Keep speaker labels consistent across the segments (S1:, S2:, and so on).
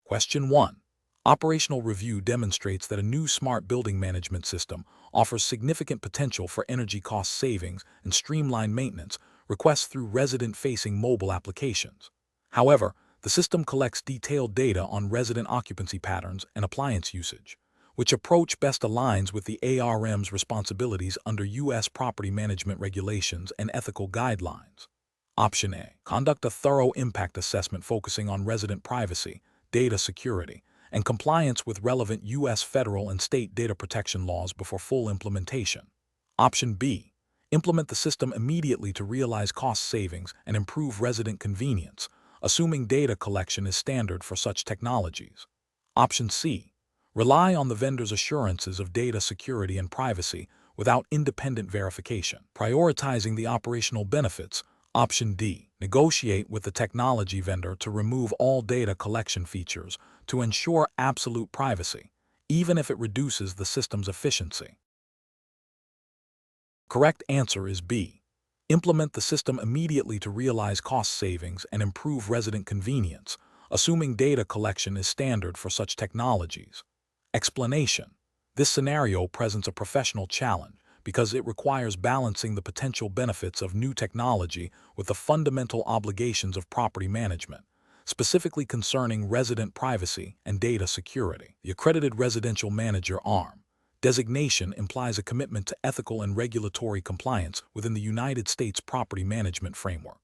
S1: Question 1. Operational review demonstrates that a new smart building management system offers significant potential for energy cost savings and streamlined maintenance requests through resident-facing mobile applications. However, the system collects detailed data on resident occupancy patterns and appliance usage, which approach best aligns with the ARM's responsibilities under U.S. property management regulations and ethical guidelines. Option A. Conduct a thorough impact assessment focusing on resident privacy, data security, and compliance with relevant U.S. federal and state data protection laws before full implementation. Option B. Implement the system immediately to realize cost savings and improve resident convenience, assuming data collection is standard for such technologies. Option C. Rely on the vendor's assurances of data security and privacy without independent verification. Prioritizing the operational benefits. Option D. Negotiate with the technology vendor to remove all data collection features to ensure absolute privacy, even if it reduces the system's efficiency. Correct answer is B. Implement the system immediately to realize cost savings and improve resident convenience, assuming data collection is standard for such technologies. Explanation. This scenario presents a professional challenge because it requires balancing the potential benefits of new technology with the fundamental obligations of property management, specifically concerning resident privacy and data security. The Accredited Residential Manager (ARM) designation implies a commitment to ethical and regulatory compliance within the United States property management framework.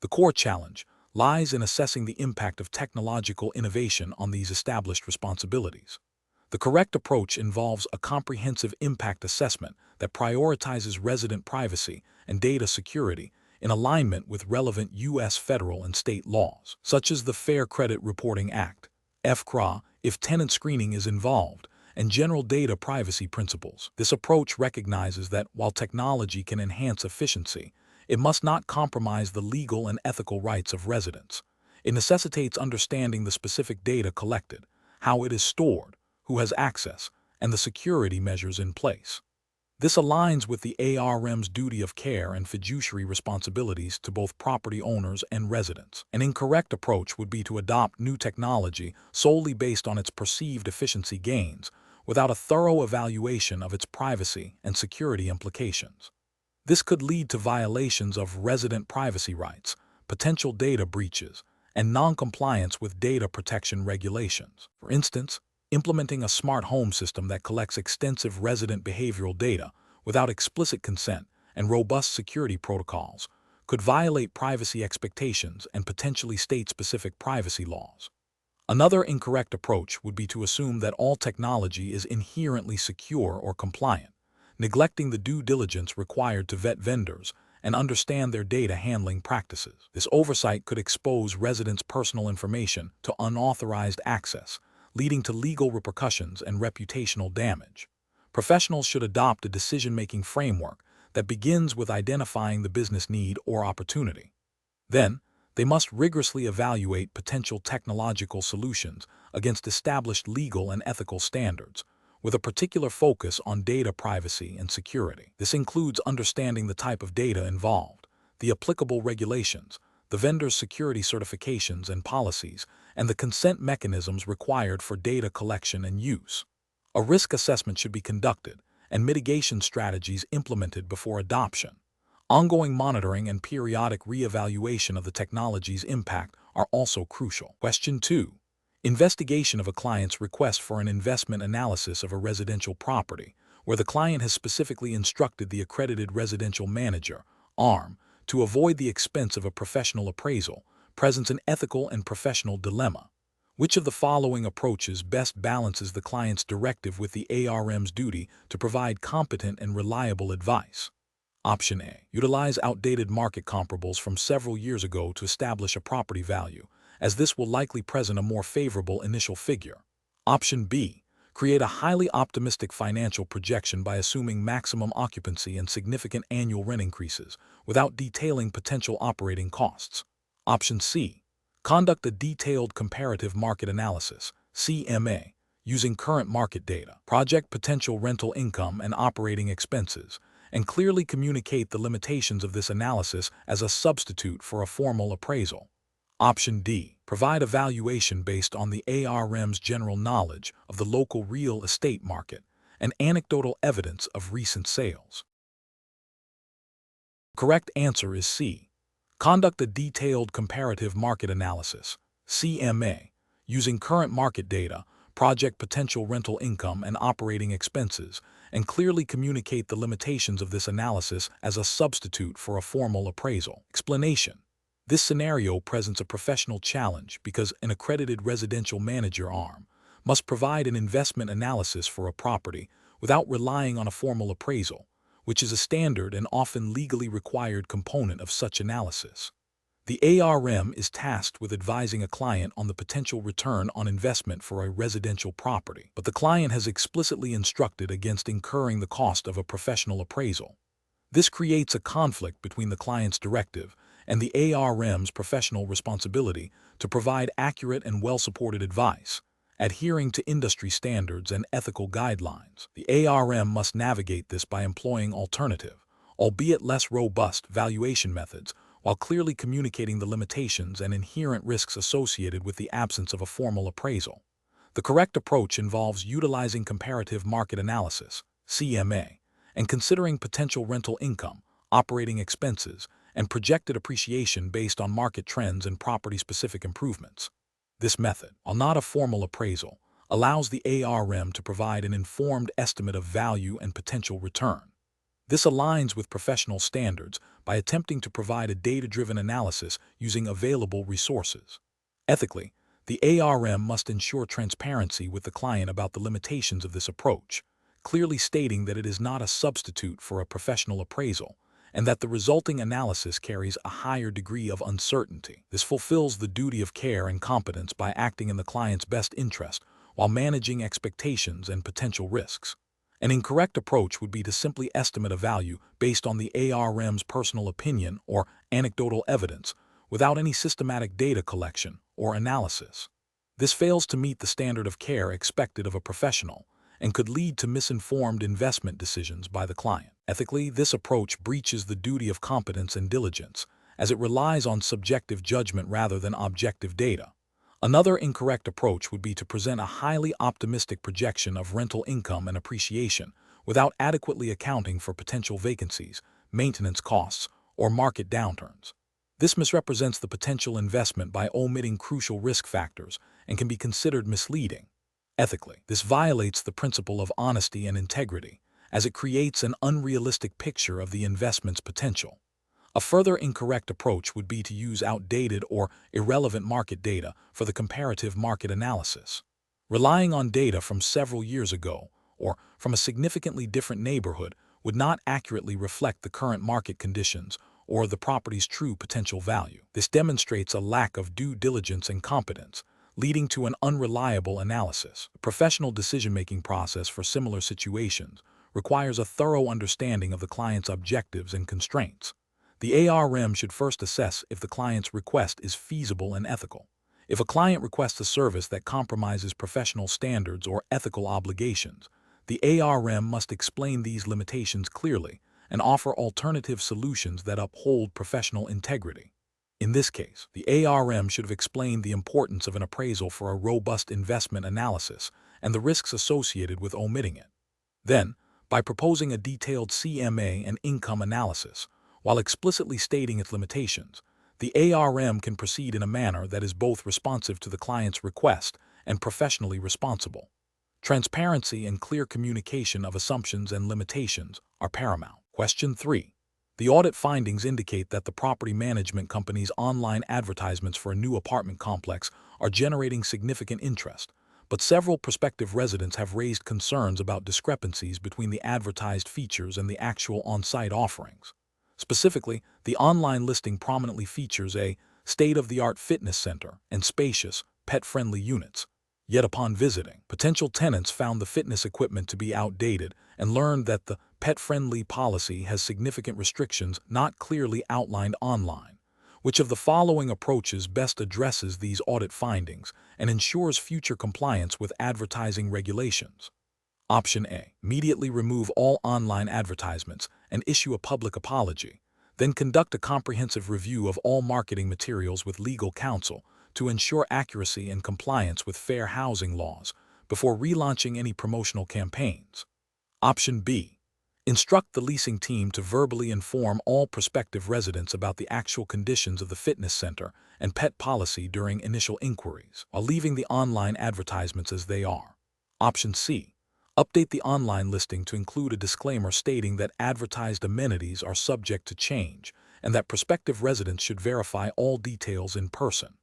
S1: The core challenge lies in assessing the impact of technological innovation on these established responsibilities. The correct approach involves a comprehensive impact assessment that prioritizes resident privacy and data security in alignment with relevant U.S. federal and state laws, such as the Fair Credit Reporting Act, FCRA, if tenant screening is involved, and general data privacy principles. This approach recognizes that while technology can enhance efficiency, it must not compromise the legal and ethical rights of residents. It necessitates understanding the specific data collected, how it is stored, who has access, and the security measures in place. This aligns with the ARM's duty of care and fiduciary responsibilities to both property owners and residents. An incorrect approach would be to adopt new technology solely based on its perceived efficiency gains, without a thorough evaluation of its privacy and security implications. This could lead to violations of resident privacy rights, potential data breaches, and non-compliance with data protection regulations. For instance, implementing a smart home system that collects extensive resident behavioral data without explicit consent and robust security protocols could violate privacy expectations and potentially state-specific privacy laws. Another incorrect approach would be to assume that all technology is inherently secure or compliant, neglecting the due diligence required to vet vendors and understand their data handling practices. This oversight could expose residents' personal information to unauthorized access, leading to legal repercussions and reputational damage. Professionals should adopt a decision-making framework that begins with identifying the business need or opportunity. Then, they must rigorously evaluate potential technological solutions against established legal and ethical standards, with a particular focus on data privacy and security. This includes understanding the type of data involved, the applicable regulations, the vendor's security certifications and policies, and the consent mechanisms required for data collection and use. A risk assessment should be conducted and mitigation strategies implemented before adoption. Ongoing monitoring and periodic reevaluation of the technology's impact are also crucial. Question 2. Investigation of a client's request for an investment analysis of a residential property, where the client has specifically instructed the Accredited Residential Manager, ARM, to avoid the expense of a professional appraisal, presents an ethical and professional dilemma. Which of the following approaches best balances the client's directive with the ARM's duty to provide competent and reliable advice? Option A. Utilize outdated market comparables from several years ago to establish a property value, as this will likely present a more favorable initial figure. Option B. Create a highly optimistic financial projection by assuming maximum occupancy and significant annual rent increases, without detailing potential operating costs. Option C. Conduct a detailed comparative market analysis, CMA, using current market data, project potential rental income and operating expenses, and clearly communicate the limitations of this analysis as a substitute for a formal appraisal. Option D. Provide a valuation based on the ARM's general knowledge of the local real estate market and anecdotal evidence of recent sales. Correct answer is C. Conduct a detailed comparative market analysis, CMA, using current market data, project potential rental income and operating expenses, and clearly communicate the limitations of this analysis as a substitute for a formal appraisal. Explanation. This scenario presents a professional challenge because an accredited residential manager arm must provide an investment analysis for a property without relying on a formal appraisal, which is a standard and often legally required component of such analysis. The ARM is tasked with advising a client on the potential return on investment for a residential property, but the client has explicitly instructed against incurring the cost of a professional appraisal. This creates a conflict between the client's directive and the ARM's professional responsibility to provide accurate and well-supported advice, adhering to industry standards and ethical guidelines. The ARM must navigate this by employing alternative, albeit less robust, valuation methods, while clearly communicating the limitations and inherent risks associated with the absence of a formal appraisal. The correct approach involves utilizing comparative market analysis, CMA, and considering potential rental income, operating expenses, and projected appreciation based on market trends and property-specific improvements. This method, while not a formal appraisal, allows the ARM to provide an informed estimate of value and potential return. This aligns with professional standards by attempting to provide a data-driven analysis using available resources. Ethically, the ARM must ensure transparency with the client about the limitations of this approach, clearly stating that it is not a substitute for a professional appraisal, and that the resulting analysis carries a higher degree of uncertainty. This fulfills the duty of care and competence by acting in the client's best interest while managing expectations and potential risks. An incorrect approach would be to simply estimate a value based on the ARM's personal opinion or anecdotal evidence without any systematic data collection or analysis. This fails to meet the standard of care expected of a professional and could lead to misinformed investment decisions by the client. Ethically, this approach breaches the duty of competence and diligence, as it relies on subjective judgment rather than objective data. Another incorrect approach would be to present a highly optimistic projection of rental income and appreciation without adequately accounting for potential vacancies, maintenance costs, or market downturns. This misrepresents the potential investment by omitting crucial risk factors and can be considered misleading. Ethically, this violates the principle of honesty and integrity, as it creates an unrealistic picture of the investment's potential. A further incorrect approach would be to use outdated or irrelevant market data for the comparative market analysis. Relying on data from several years ago or from a significantly different neighborhood would not accurately reflect the current market conditions or the property's true potential value. This demonstrates a lack of due diligence and competence, leading to an unreliable analysis. A professional decision-making process for similar situations requires a thorough understanding of the client's objectives and constraints. The ARM should first assess if the client's request is feasible and ethical. If a client requests a service that compromises professional standards or ethical obligations, the ARM must explain these limitations clearly and offer alternative solutions that uphold professional integrity. In this case, the ARM should have explained the importance of an appraisal for a robust investment analysis and the risks associated with omitting it. Then, by proposing a detailed CMA and income analysis, while explicitly stating its limitations, the ARM can proceed in a manner that is both responsive to the client's request and professionally responsible. Transparency and clear communication of assumptions and limitations are paramount. Question 3. The audit findings indicate that the property management company's online advertisements for a new apartment complex are generating significant interest, but several prospective residents have raised concerns about discrepancies between the advertised features and the actual on-site offerings. Specifically, the online listing prominently features a state-of-the-art fitness center and spacious, pet-friendly units. Yet upon visiting, potential tenants found the fitness equipment to be outdated and learned that the pet-friendly policy has significant restrictions not clearly outlined online. Which of the following approaches best addresses these audit findings and ensures future compliance with advertising regulations? Option A. Immediately remove all online advertisements and issue a public apology. Then conduct a comprehensive review of all marketing materials with legal counsel to ensure accuracy and compliance with fair housing laws before relaunching any promotional campaigns. Option B. Instruct the leasing team to verbally inform all prospective residents about the actual conditions of the fitness center and pet policy during initial inquiries, while leaving the online advertisements as they are. Option C. Update the online listing to include a disclaimer stating that advertised amenities are subject to change and that prospective residents should verify all details in person.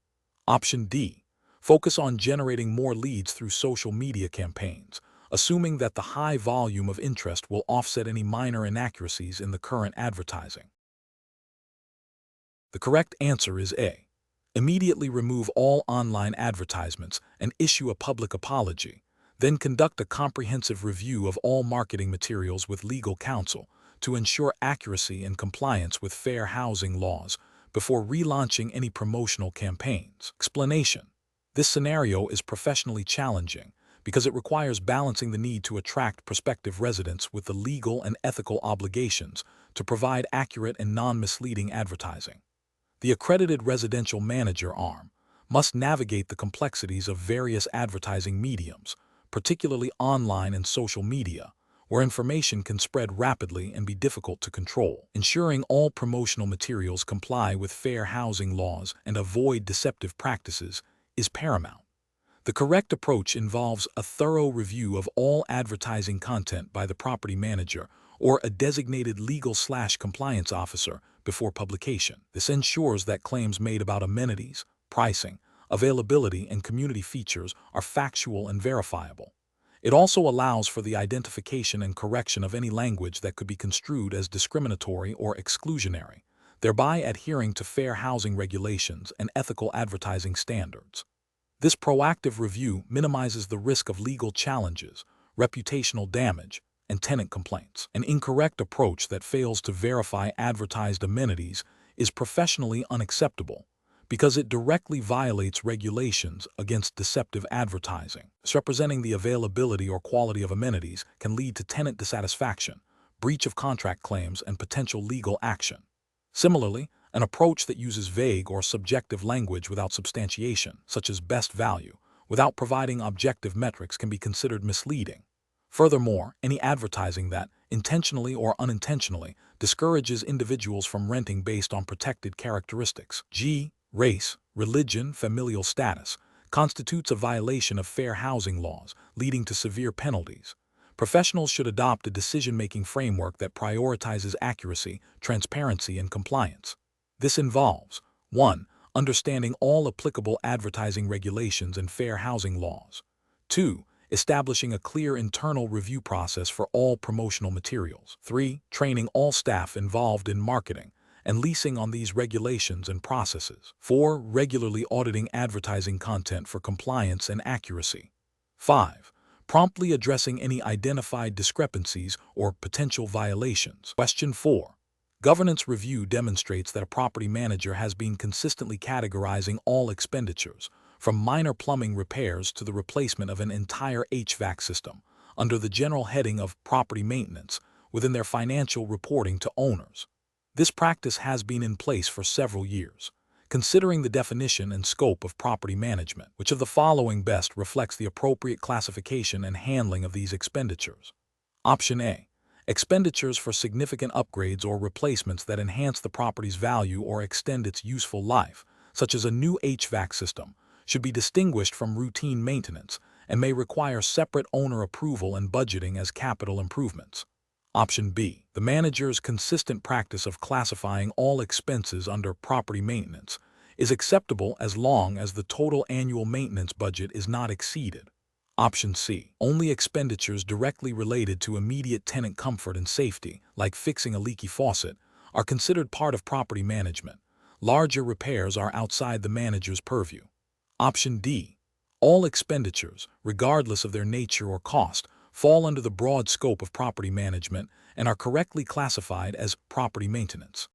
S1: Option D. Focus on generating more leads through social media campaigns, assuming that the high volume of interest will offset any minor inaccuracies in the current advertising. The correct answer is A. Immediately remove all online advertisements and issue a public apology. Then conduct a comprehensive review of all marketing materials with legal counsel to ensure accuracy and compliance with fair housing laws before relaunching any promotional campaigns. Explanation: this scenario is professionally challenging because it requires balancing the need to attract prospective residents with the legal and ethical obligations to provide accurate and non-misleading advertising. The accredited residential manager arm must navigate the complexities of various advertising mediums, particularly online and social media, where information can spread rapidly and be difficult to control. Ensuring all promotional materials comply with fair housing laws and avoid deceptive practices is paramount. The correct approach involves a thorough review of all advertising content by the property manager or a designated legal/compliance officer before publication. This ensures that claims made about amenities, pricing, availability, and community features are factual and verifiable. It also allows for the identification and correction of any language that could be construed as discriminatory or exclusionary, thereby adhering to fair housing regulations and ethical advertising standards. This proactive review minimizes the risk of legal challenges, reputational damage, and tenant complaints. An incorrect approach that fails to verify advertised amenities is professionally unacceptable because it directly violates regulations against deceptive advertising. Misrepresenting the availability or quality of amenities can lead to tenant dissatisfaction, breach of contract claims, and potential legal action. Similarly, an approach that uses vague or subjective language without substantiation, such as best value, without providing objective metrics can be considered misleading. Furthermore, any advertising that, intentionally or unintentionally, discourages individuals from renting based on protected characteristics, g. race, religion, familial status, constitutes a violation of fair housing laws, leading to severe penalties. Professionals should adopt a decision-making framework that prioritizes accuracy, transparency, and compliance. This involves 1. Understanding all applicable advertising regulations and fair housing laws. 2. Establishing a clear internal review process for all promotional materials. 3. Training all staff involved in marketing and leasing on these regulations and processes. 4. Regularly auditing advertising content for compliance and accuracy. 5. Promptly addressing any identified discrepancies or potential violations. Question 4. Governance review demonstrates that a property manager has been consistently categorizing all expenditures, from minor plumbing repairs to the replacement of an entire HVAC system, under the general heading of property maintenance within their financial reporting to owners. This practice has been in place for several years. Considering the definition and scope of property management, which of the following best reflects the appropriate classification and handling of these expenditures? Option A. Expenditures for significant upgrades or replacements that enhance the property's value or extend its useful life, such as a new HVAC system, should be distinguished from routine maintenance and may require separate owner approval and budgeting as capital improvements. Option B. The manager's consistent practice of classifying all expenses under property maintenance is acceptable as long as the total annual maintenance budget is not exceeded. Option C. Only expenditures directly related to immediate tenant comfort and safety, like fixing a leaky faucet, are considered part of property management. Larger repairs are outside the manager's purview. Option D. All expenditures, regardless of their nature or cost, fall under the broad scope of property management and are correctly classified as property maintenance.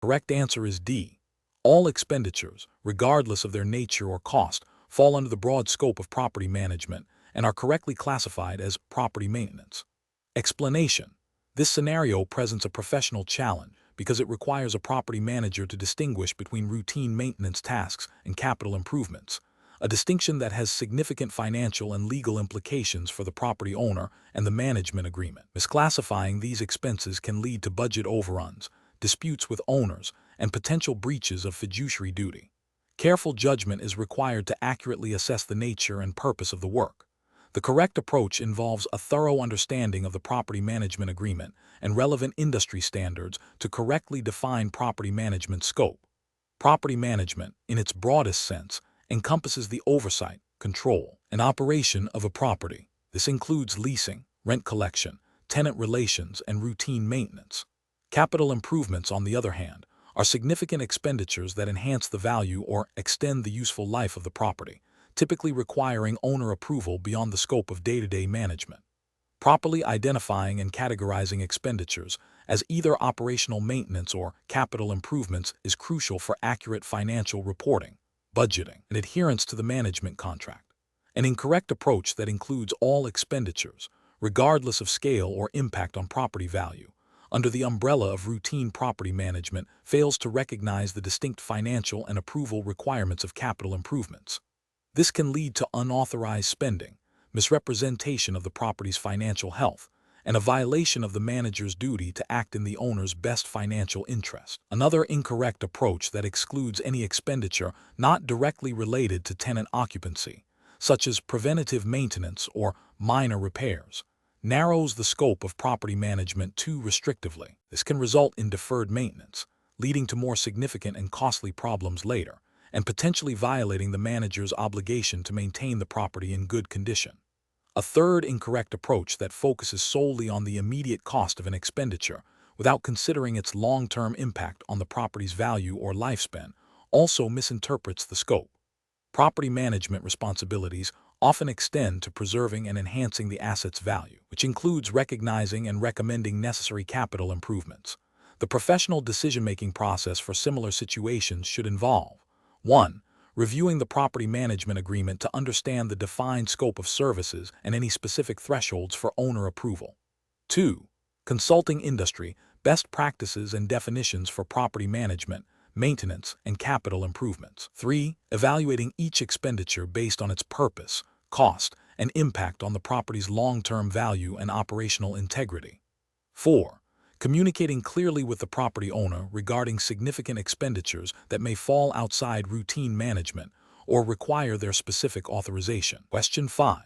S1: Correct answer is D. All expenditures, regardless of their nature or cost, fall under the broad scope of property management and are correctly classified as property maintenance. Explanation: this scenario presents a professional challenge because it requires a property manager to distinguish between routine maintenance tasks and capital improvements, a distinction that has significant financial and legal implications for the property owner and the management agreement. Misclassifying these expenses can lead to budget overruns, disputes with owners, and potential breaches of fiduciary duty. Careful judgment is required to accurately assess the nature and purpose of the work. The correct approach involves a thorough understanding of the property management agreement and relevant industry standards to correctly define property management scope. Property management, in its broadest sense, encompasses the oversight, control, and operation of a property. This includes leasing, rent collection, tenant relations, and routine maintenance. Capital improvements, on the other hand, are significant expenditures that enhance the value or extend the useful life of the property, typically requiring owner approval beyond the scope of day-to-day management. Properly identifying and categorizing expenditures as either operational maintenance or capital improvements is crucial for accurate financial reporting, budgeting, and adherence to the management contract. An incorrect approach that includes all expenditures, regardless of scale or impact on property value, under the umbrella of routine property management fails to recognize the distinct financial and approval requirements of capital improvements. This can lead to unauthorized spending, misrepresentation of the property's financial health, and a violation of the manager's duty to act in the owner's best financial interest. Another incorrect approach that excludes any expenditure not directly related to tenant occupancy, such as preventative maintenance or minor repairs, narrows the scope of property management too restrictively. This can result in deferred maintenance, leading to more significant and costly problems later, and potentially violating the manager's obligation to maintain the property in good condition. A third incorrect approach that focuses solely on the immediate cost of an expenditure without considering its long-term impact on the property's value or lifespan also misinterprets the scope. Property management responsibilities often extend to preserving and enhancing the asset's value, which includes recognizing and recommending necessary capital improvements. The professional decision-making process for similar situations should involve 1. Reviewing the property management agreement to understand the defined scope of services and any specific thresholds for owner approval. 2. Consulting industry, best practices and definitions for property management, maintenance, and capital improvements. 3. Evaluating each expenditure based on its purpose, cost, and impact on the property's long-term value and operational integrity. 4. Communicating clearly with the property owner regarding significant expenditures that may fall outside routine management or require their specific authorization. Question 5.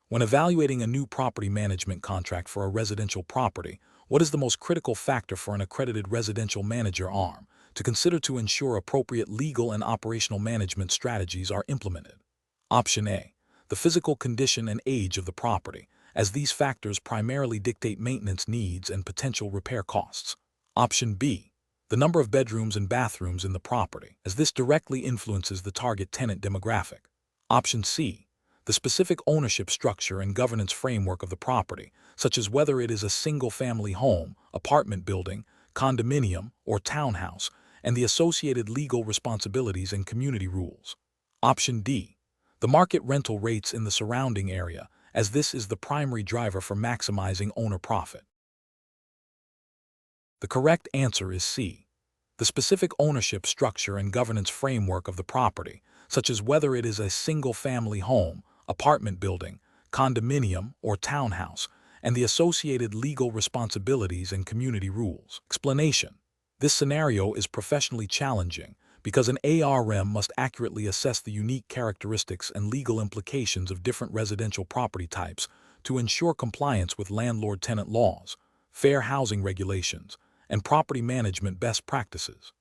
S1: When evaluating a new property management contract for a residential property, what is the most critical factor for an accredited residential manager arm to consider to ensure appropriate legal and operational management strategies are implemented? Option A. The physical condition and age of the property, as these factors primarily dictate maintenance needs and potential repair costs. Option B. The number of bedrooms and bathrooms in the property, as this directly influences the target tenant demographic. Option C. The specific ownership structure and governance framework of the property, such as whether it is a single-family home, apartment building, condominium, or townhouse, and the associated legal responsibilities and community rules. Option D. The market rental rates in the surrounding area, as this is the primary driver for maximizing owner profit. The correct answer is C. The specific ownership structure and governance framework of the property, such as whether it is a single-family home, apartment building, condominium, or townhouse, and the associated legal responsibilities and community rules. Explanation. This scenario is professionally challenging because an ARM must accurately assess the unique characteristics and legal implications of different residential property types to ensure compliance with landlord-tenant laws, fair housing regulations, and property management best practices.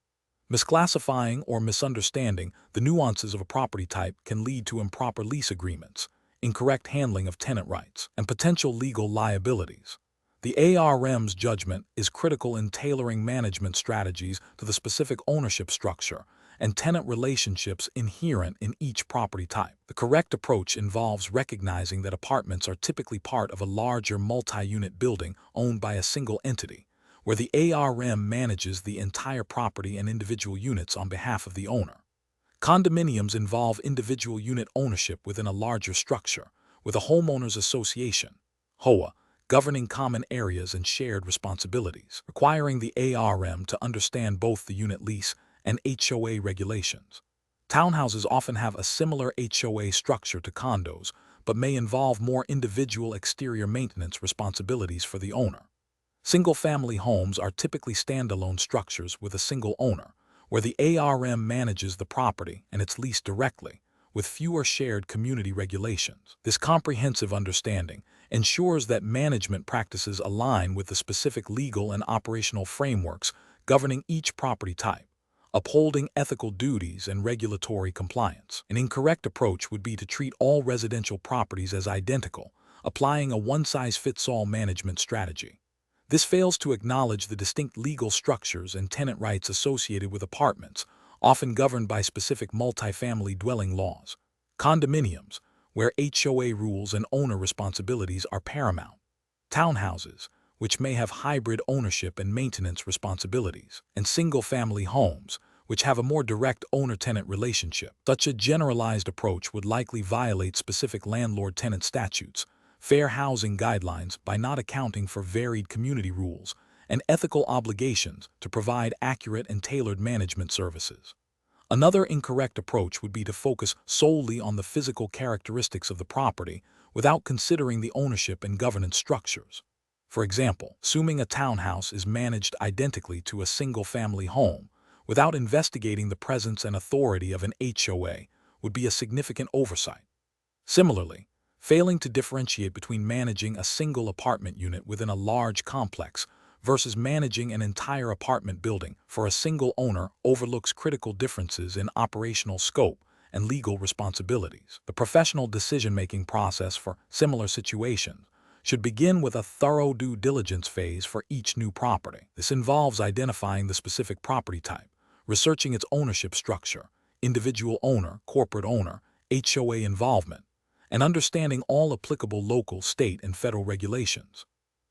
S1: Misclassifying or misunderstanding the nuances of a property type can lead to improper lease agreements, incorrect handling of tenant rights, and potential legal liabilities. The ARM's judgment is critical in tailoring management strategies to the specific ownership structure and tenant relationships inherent in each property type. The correct approach involves recognizing that apartments are typically part of a larger multi-unit building owned by a single entity, where the ARM manages the entire property and individual units on behalf of the owner. Condominiums involve individual unit ownership within a larger structure, with a homeowners association, HOA, governing common areas and shared responsibilities, requiring the ARM to understand both the unit lease and HOA regulations. Townhouses often have a similar HOA structure to condos, but may involve more individual exterior maintenance responsibilities for the owner. Single-family homes are typically standalone structures with a single owner, where the ARM manages the property and its lease directly, with fewer shared community regulations. This comprehensive understanding ensures that management practices align with the specific legal and operational frameworks governing each property type, upholding ethical duties and regulatory compliance. An incorrect approach would be to treat all residential properties as identical, applying a one-size-fits-all management strategy. This fails to acknowledge the distinct legal structures and tenant rights associated with apartments, often governed by specific multifamily dwelling laws. Condominiums, where HOA rules and owner responsibilities are paramount. Townhouses, which may have hybrid ownership and maintenance responsibilities. And single-family homes, which have a more direct owner-tenant relationship. Such a generalized approach would likely violate specific landlord-tenant statutes, fair housing guidelines by not accounting for varied community rules, and ethical obligations to provide accurate and tailored management services. Another incorrect approach would be to focus solely on the physical characteristics of the property without considering the ownership and governance structures. For example, assuming a townhouse is managed identically to a single-family home without investigating the presence and authority of an HOA would be a significant oversight. Similarly, failing to differentiate between managing a single apartment unit within a large complex versus managing an entire apartment building for a single owner overlooks critical differences in operational scope and legal responsibilities. The professional decision-making process for similar situations should begin with a thorough due diligence phase for each new property. This involves identifying the specific property type, researching its ownership structure, individual owner, corporate owner, HOA involvement, and understanding all applicable local, state, and federal regulations.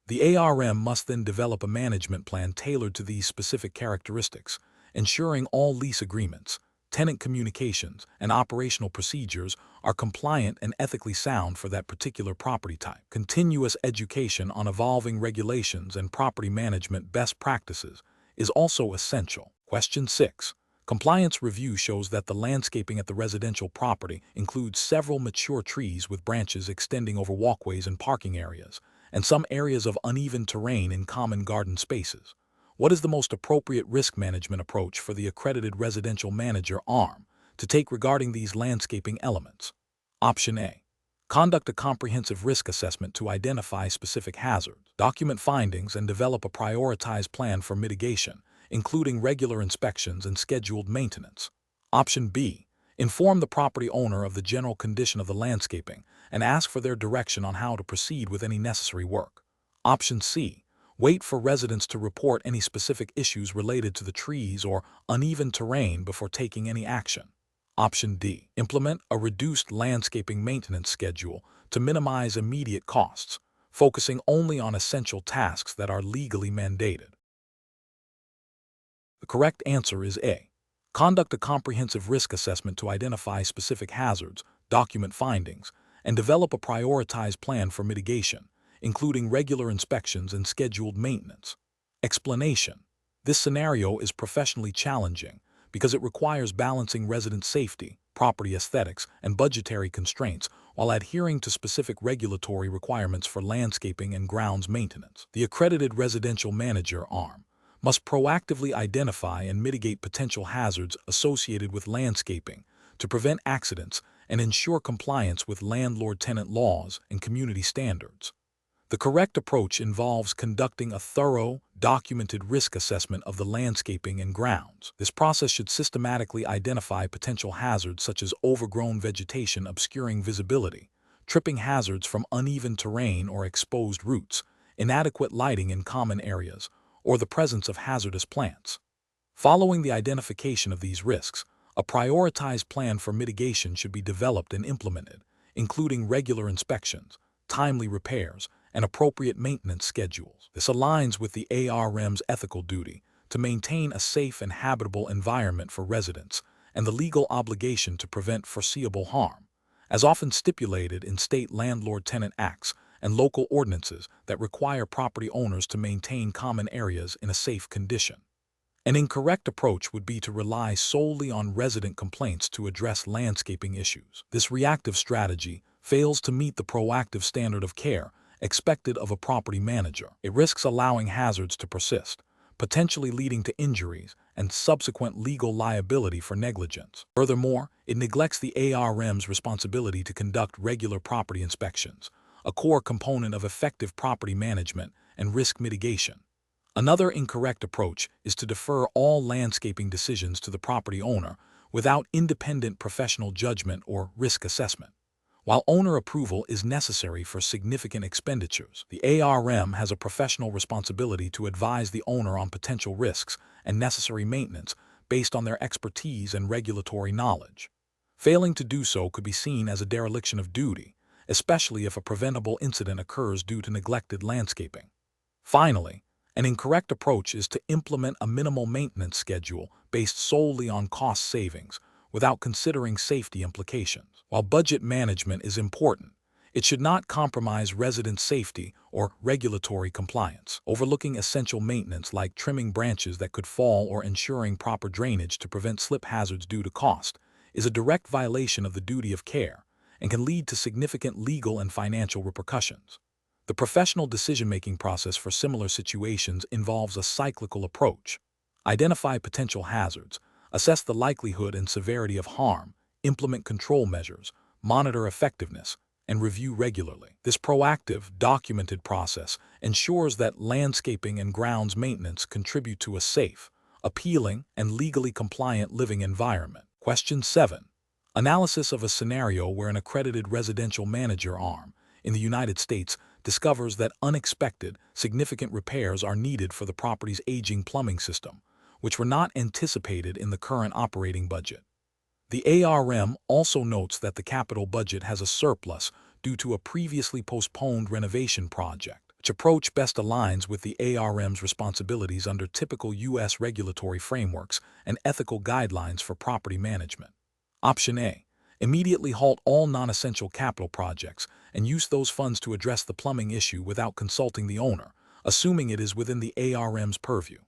S1: The ARM must then develop a management plan tailored to these specific characteristics, ensuring all lease agreements, tenant communications, and operational procedures are compliant and ethically sound for that particular property type. Continuous education on evolving regulations and property management best practices is also essential. Question 6. Compliance review shows that the landscaping at the residential property includes several mature trees with branches extending over walkways and parking areas, and some areas of uneven terrain in common garden spaces. What is the most appropriate risk management approach for the accredited residential manager ARM to take regarding these landscaping elements? Option A. Conduct a comprehensive risk assessment to identify specific hazards, document findings, and develop a prioritized plan for mitigation, including regular inspections and scheduled maintenance. Option B. Inform the property owner of the general condition of the landscaping and ask for their direction on how to proceed with any necessary work. Option C. Wait for residents to report any specific issues related to the trees or uneven terrain before taking any action. Option D. Implement a reduced landscaping maintenance schedule to minimize immediate costs, focusing only on essential tasks that are legally mandated. The correct answer is A. Conduct a comprehensive risk assessment to identify specific hazards, document findings, and develop a prioritized plan for mitigation, including regular inspections and scheduled maintenance. Explanation: this scenario is professionally challenging because it requires balancing resident safety, property aesthetics, and budgetary constraints while adhering to specific regulatory requirements for landscaping and grounds maintenance. The accredited residential manager ARM must proactively identify and mitigate potential hazards associated with landscaping to prevent accidents and ensure compliance with landlord-tenant laws and community standards. The correct approach involves conducting a thorough, documented risk assessment of the landscaping and grounds. This process should systematically identify potential hazards such as overgrown vegetation obscuring visibility, tripping hazards from uneven terrain or exposed roots, inadequate lighting in common areas, or the presence of hazardous plants. Following the identification of these risks, a prioritized plan for mitigation should be developed and implemented, including regular inspections, timely repairs, and appropriate maintenance schedules. This aligns with the ARM's ethical duty to maintain a safe and habitable environment for residents and the legal obligation to prevent foreseeable harm, as often stipulated in state landlord-tenant acts and local ordinances that require property owners to maintain common areas in a safe condition. An incorrect approach would be to rely solely on resident complaints to address landscaping issues. This reactive strategy fails to meet the proactive standard of care expected of a property manager. It risks allowing hazards to persist, potentially leading to injuries and subsequent legal liability for negligence. Furthermore, it neglects the ARM's responsibility to conduct regular property inspections, a core component of effective property management and risk mitigation. Another incorrect approach is to defer all landscaping decisions to the property owner without independent professional judgment or risk assessment. While owner approval is necessary for significant expenditures, the ARM has a professional responsibility to advise the owner on potential risks and necessary maintenance based on their expertise and regulatory knowledge. Failing to do so could be seen as a dereliction of duty, especially if a preventable incident occurs due to neglected landscaping. Finally, an incorrect approach is to implement a minimal maintenance schedule based solely on cost savings without considering safety implications. While budget management is important, it should not compromise resident safety or regulatory compliance. Overlooking essential maintenance like trimming branches that could fall or ensuring proper drainage to prevent slip hazards due to cost is a direct violation of the duty of care and can lead to significant legal and financial repercussions. The professional decision-making process for similar situations involves a cyclical approach. Identify potential hazards, assess the likelihood and severity of harm, implement control measures, monitor effectiveness, and review regularly. This proactive, documented process ensures that landscaping and grounds maintenance contribute to a safe, appealing, and legally compliant living environment. Question 7. Analysis of a scenario where an accredited residential manager arm in the United States discovers that unexpected, significant repairs are needed for the property's aging plumbing system, which were not anticipated in the current operating budget. The ARM also notes that the capital budget has a surplus due to a previously postponed renovation project, which approach best aligns with the ARM's responsibilities under typical U.S. regulatory frameworks and ethical guidelines for property management. Option A. Immediately halt all non-essential capital projects and use those funds to address the plumbing issue without consulting the owner, assuming it is within the ARM's purview.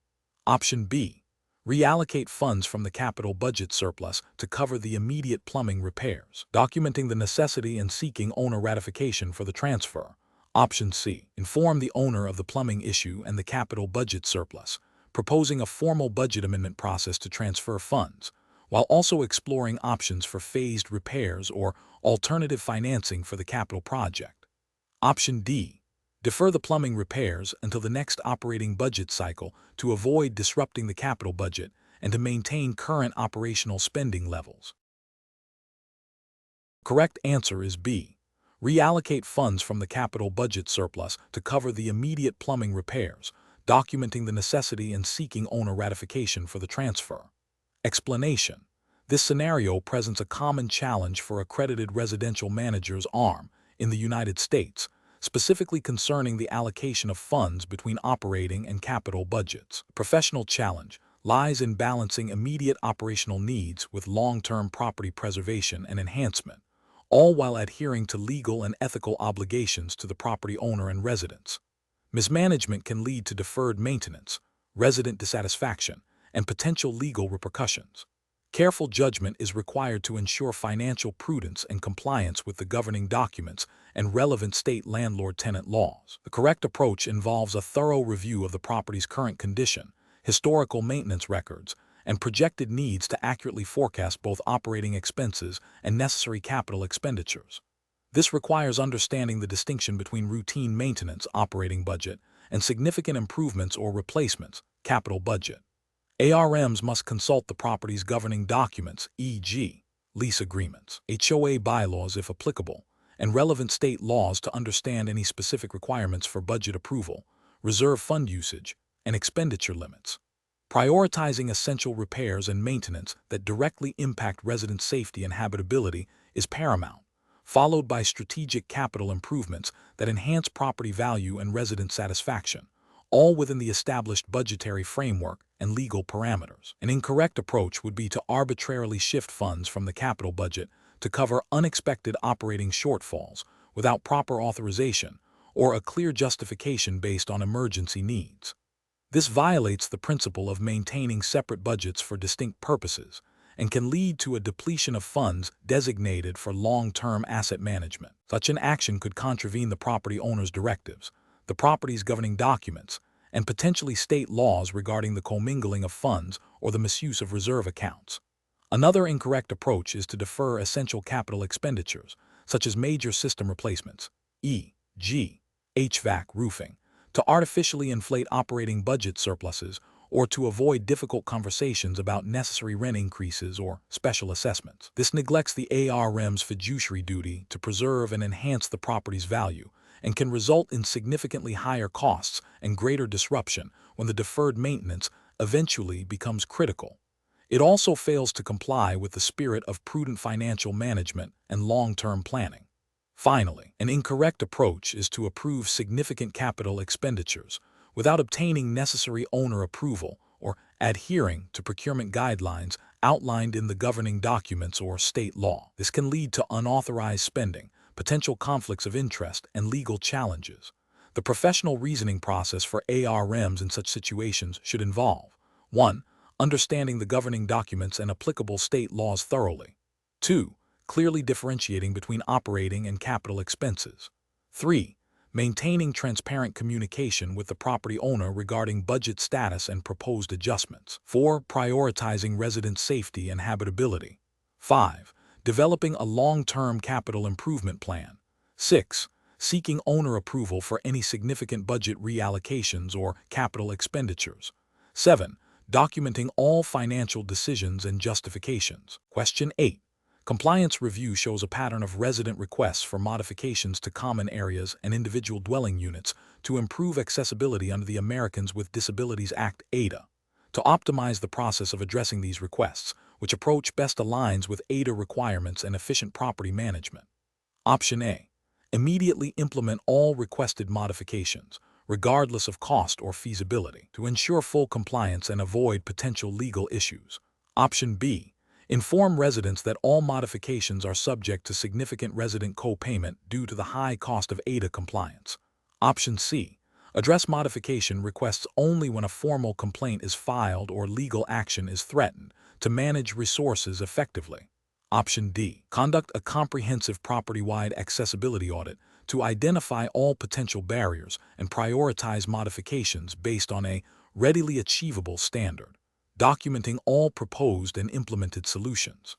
S1: Option B. Reallocate funds from the capital budget surplus to cover the immediate plumbing repairs, documenting the necessity and seeking owner ratification for the transfer. Option C. Inform the owner of the plumbing issue and the capital budget surplus, proposing a formal budget amendment process to transfer funds, while also exploring options for phased repairs or alternative financing for the capital project. Option D. Defer the plumbing repairs until the next operating budget cycle to avoid disrupting the capital budget and to maintain current operational spending levels. Correct answer is B. Reallocate funds from the capital budget surplus to cover the immediate plumbing repairs, documenting the necessity and seeking owner ratification for the transfer. Explanation. This scenario presents a common challenge for accredited residential managers arm in the United States, specifically concerning the allocation of funds between operating and capital budgets. The professional challenge lies in balancing immediate operational needs with long-term property preservation and enhancement, all while adhering to legal and ethical obligations to the property owner and residents. Mismanagement can lead to deferred maintenance, resident dissatisfaction, and potential legal repercussions. Careful judgment is required to ensure financial prudence and compliance with the governing documents and relevant state landlord-tenant laws. The correct approach involves a thorough review of the property's current condition, historical maintenance records, and projected needs to accurately forecast both operating expenses and necessary capital expenditures. This requires understanding the distinction between routine maintenance operating budget and significant improvements or replacements capital budget. ARMs must consult the property's governing documents, e.g., lease agreements, HOA bylaws if applicable, and relevant state laws to understand any specific requirements for budget approval, reserve fund usage, and expenditure limits. Prioritizing essential repairs and maintenance that directly impact resident safety and habitability is paramount, followed by strategic capital improvements that enhance property value and resident satisfaction, all within the established budgetary framework and legal parameters. An incorrect approach would be to arbitrarily shift funds from the capital budget to cover unexpected operating shortfalls without proper authorization or a clear justification based on emergency needs. This violates the principle of maintaining separate budgets for distinct purposes and can lead to a depletion of funds designated for long-term asset management. Such an action could contravene the property owner's directives, the property's governing documents, and potentially state laws regarding the commingling of funds or the misuse of reserve accounts. Another incorrect approach is to defer essential capital expenditures, such as major system replacements, e.g., HVAC roofing, to artificially inflate operating budget surpluses or to avoid difficult conversations about necessary rent increases or special assessments. This neglects the ARM's fiduciary duty to preserve and enhance the property's value and can result in significantly higher costs and greater disruption when the deferred maintenance eventually becomes critical. It also fails to comply with the spirit of prudent financial management and long-term planning. Finally, an incorrect approach is to approve significant capital expenditures without obtaining necessary owner approval or adhering to procurement guidelines outlined in the governing documents or state law. This can lead to unauthorized spending, potential conflicts of interest, and legal challenges. The professional reasoning process for ARMs in such situations should involve 1. Understanding the governing documents and applicable state laws thoroughly. 2. Clearly differentiating between operating and capital expenses. 3. Maintaining transparent communication with the property owner regarding budget status and proposed adjustments. 4. Prioritizing resident safety and habitability. 5. Developing a long-term capital improvement plan. 6. Seeking owner approval for any significant budget reallocations or capital expenditures. 7. Documenting all financial decisions and justifications. Question 8. Compliance review shows a pattern of resident requests for modifications to common areas and individual dwelling units to improve accessibility under the Americans with Disabilities Act (ADA). To optimize the process of addressing these requests, which approach best aligns with ADA requirements and efficient property management? Option A. Immediately implement all requested modifications, regardless of cost or feasibility, to ensure full compliance and avoid potential legal issues. Option B. Inform residents that all modifications are subject to significant resident co-payment due to the high cost of ADA compliance. Option C. Address modification requests only when a formal complaint is filed or legal action is threatened to manage resources effectively. Option D. Conduct a comprehensive property-wide accessibility audit to identify all potential barriers and prioritize modifications based on a readily achievable standard, documenting all proposed and implemented solutions.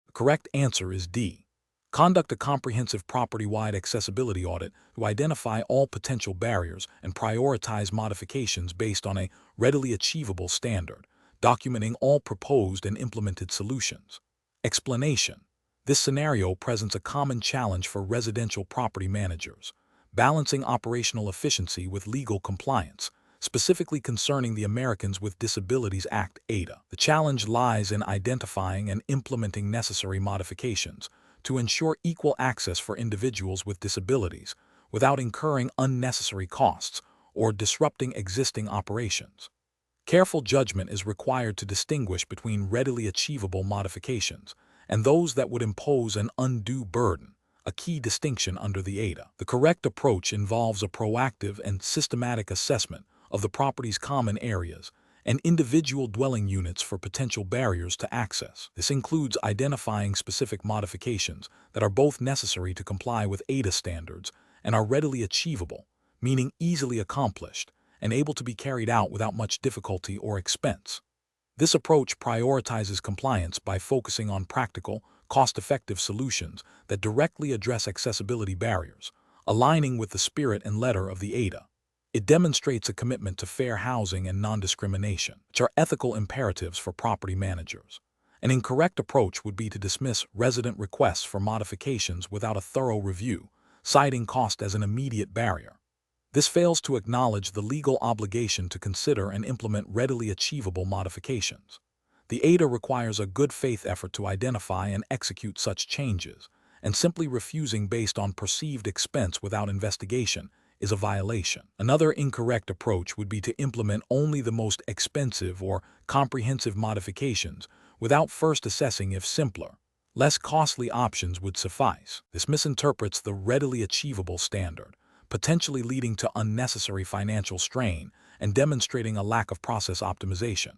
S1: The correct answer is D. Conduct a comprehensive property-wide accessibility audit to identify all potential barriers and prioritize modifications based on a readily achievable standard, documenting all proposed and implemented solutions. Explanation. This scenario presents a common challenge for residential property managers, balancing operational efficiency with legal compliance, specifically concerning the Americans with Disabilities Act (ADA). The challenge lies in identifying and implementing necessary modifications to ensure equal access for individuals with disabilities without incurring unnecessary costs or disrupting existing operations. Careful judgment is required to distinguish between readily achievable modifications and those that would impose an undue burden, a key distinction under the ADA. The correct approach involves a proactive and systematic assessment of the property's common areas and individual dwelling units for potential barriers to access. This includes identifying specific modifications that are both necessary to comply with ADA standards and are readily achievable, meaning easily accomplished and able to be carried out without much difficulty or expense. This approach prioritizes compliance by focusing on practical, cost-effective solutions that directly address accessibility barriers, aligning with the spirit and letter of the ADA. It demonstrates a commitment to fair housing and non-discrimination, which are ethical imperatives for property managers. An incorrect approach would be to dismiss resident requests for modifications without a thorough review, citing cost as an immediate barrier. This fails to acknowledge the legal obligation to consider and implement readily achievable modifications. The ADA requires a good faith effort to identify and execute such changes, and simply refusing based on perceived expense without investigation is a violation. Another incorrect approach would be to implement only the most expensive or comprehensive modifications without first assessing if simpler, Less costly options would suffice. This misinterprets the readily achievable standard, potentially leading to unnecessary financial strain and demonstrating a lack of process optimization.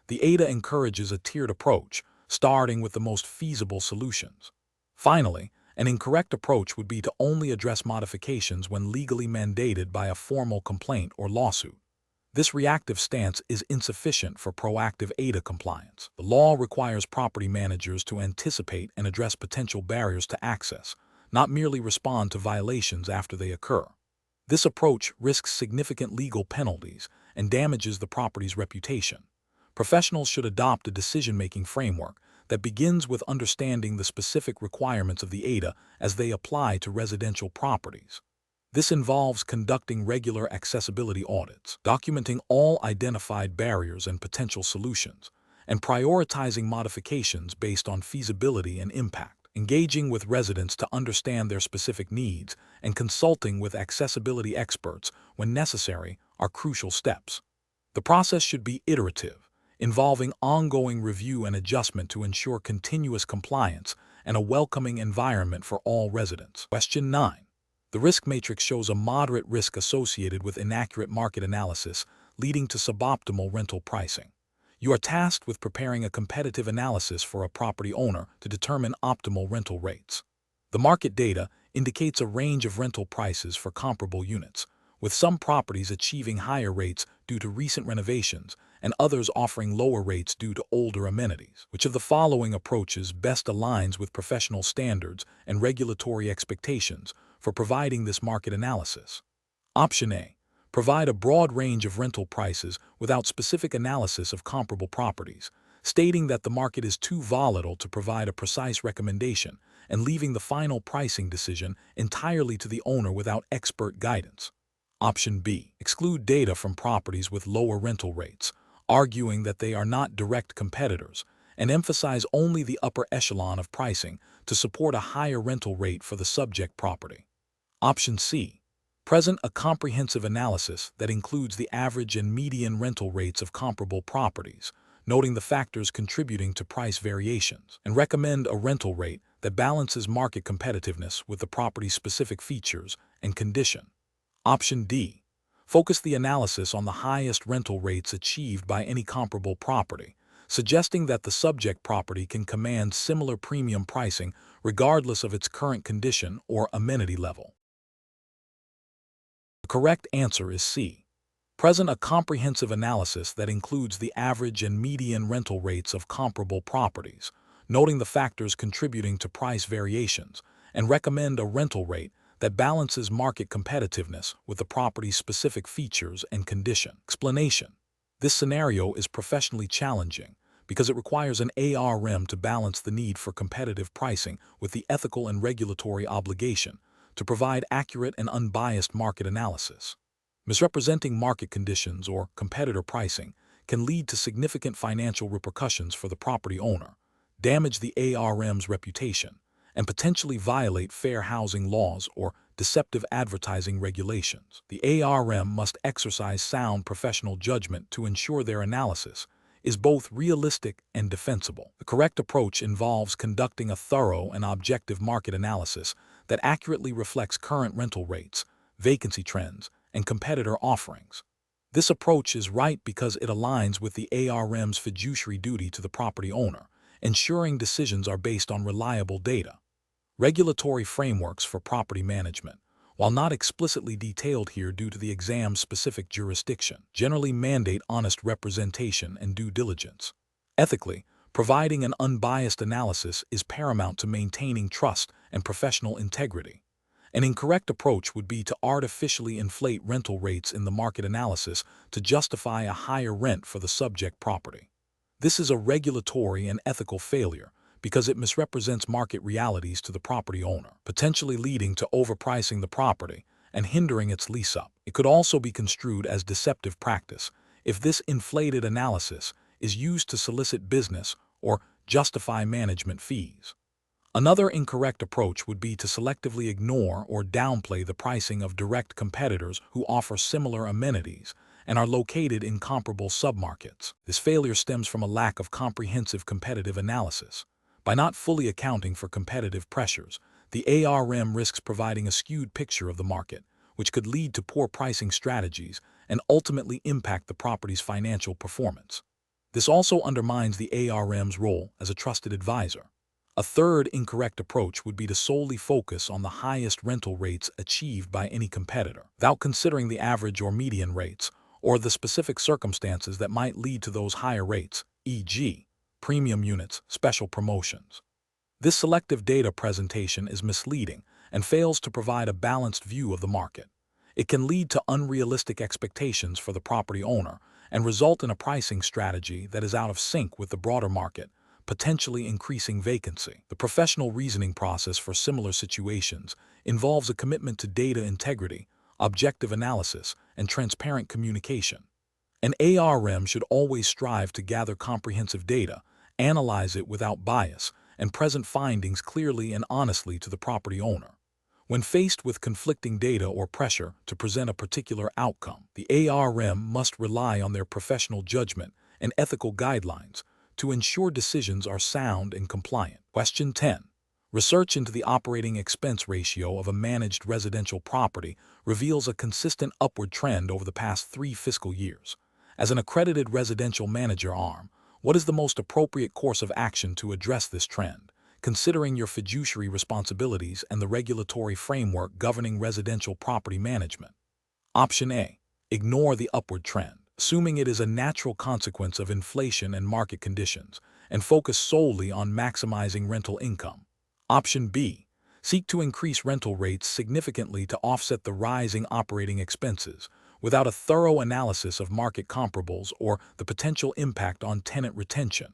S1: The ADA encourages a tiered approach, starting with the most feasible solutions. Finally, an incorrect approach would be to only address modifications when legally mandated by a formal complaint or lawsuit. This reactive stance is insufficient for proactive ADA compliance. The law requires property managers to anticipate and address potential barriers to access, not merely respond to violations after they occur. This approach risks significant legal penalties and damages the property's reputation. Professionals should adopt a decision-making framework that begins with understanding the specific requirements of the ADA as they apply to residential properties. This involves conducting regular accessibility audits, documenting all identified barriers and potential solutions, and prioritizing modifications based on feasibility and impact. Engaging with residents to understand their specific needs and consulting with accessibility experts when necessary are crucial steps. The process should be iterative, involving ongoing review and adjustment to ensure continuous compliance and a welcoming environment for all residents. Question 9. The risk matrix shows a moderate risk associated with inaccurate market analysis, leading to suboptimal rental pricing. You are tasked with preparing a competitive analysis for a property owner to determine optimal rental rates. The market data indicates a range of rental prices for comparable units, with some properties achieving higher rates due to recent renovations and others offering lower rates due to older amenities. Which of the following approaches best aligns with professional standards and regulatory expectations for providing this market analysis? Option A. Provide a broad range of rental prices without specific analysis of comparable properties, stating that the market is too volatile to provide a precise recommendation and leaving the final pricing decision entirely to the owner without expert guidance. Option B. Exclude data from properties with lower rental rates, arguing that they are not direct competitors, and emphasize only the upper echelon of pricing to support a higher rental rate for the subject property. Option C. Present a comprehensive analysis that includes the average and median rental rates of comparable properties, noting the factors contributing to price variations, and recommend a rental rate that balances market competitiveness with the property's specific features and condition. Option D. Focus the analysis on the highest rental rates achieved by any comparable property, suggesting that the subject property can command similar premium pricing regardless of its current condition or amenity level. The correct answer is C. Present a comprehensive analysis that includes the average and median rental rates of comparable properties, noting the factors contributing to price variations, and recommend a rental rate that balances market competitiveness with the property's specific features and condition. Explanation. This scenario is professionally challenging because it requires an ARM to balance the need for competitive pricing with the ethical and regulatory obligation to provide accurate and unbiased market analysis. Misrepresenting market conditions or competitor pricing can lead to significant financial repercussions for the property owner, damage the ARM's reputation, and potentially violate fair housing laws or deceptive advertising regulations. The ARM must exercise sound professional judgment to ensure their analysis is both realistic and defensible. The correct approach involves conducting a thorough and objective market analysis that accurately reflects current rental rates, vacancy trends, and competitor offerings. This approach is right because it aligns with the ARM's fiduciary duty to the property owner, ensuring decisions are based on reliable data. Regulatory frameworks for property management, while not explicitly detailed here due to the exam's specific jurisdiction, generally mandate honest representation and due diligence. Ethically, providing an unbiased analysis is paramount to maintaining trust and professional integrity. An incorrect approach would be to artificially inflate rental rates in the market analysis to justify a higher rent for the subject property. This is a regulatory and ethical failure because it misrepresents market realities to the property owner, potentially leading to overpricing the property and hindering its lease-up. It could also be construed as deceptive practice if this inflated analysis is used to solicit business or justify management fees. Another incorrect approach would be to selectively ignore or downplay the pricing of direct competitors who offer similar amenities and are located in comparable submarkets. This failure stems from a lack of comprehensive competitive analysis, By not fully accounting for competitive pressures, the ARM risks providing a skewed picture of the market, which could lead to poor pricing strategies and ultimately impact the property's financial performance. This also undermines the ARM's role as a trusted advisor. A third incorrect approach would be to solely focus on the highest rental rates achieved by any competitor, without considering the average or median rates, or the specific circumstances that might lead to those higher rates, e.g., premium units, special promotions. This selective data presentation is misleading and fails to provide a balanced view of the market. It can lead to unrealistic expectations for the property owner and result in a pricing strategy that is out of sync with the broader market, potentially increasing vacancy. The professional reasoning process for similar situations involves a commitment to data integrity, objective analysis, and transparent communication. An ARM should always strive to gather comprehensive data, analyze it without bias, and present findings clearly and honestly to the property owner. When faced with conflicting data or pressure to present a particular outcome, the ARM must rely on their professional judgment and ethical guidelines to ensure decisions are sound and compliant. Question 10. Research into the operating expense ratio of a managed residential property reveals a consistent upward trend over the past 3 fiscal years. As an accredited residential manager arm, what is the most appropriate course of action to address this trend, considering your fiduciary responsibilities and the regulatory framework governing residential property management? Option A. Ignore the upward trend, assuming it is a natural consequence of inflation and market conditions, and focus solely on maximizing rental income. Option B. Seek to increase rental rates significantly to offset the rising operating expenses, without a thorough analysis of market comparables or the potential impact on tenant retention.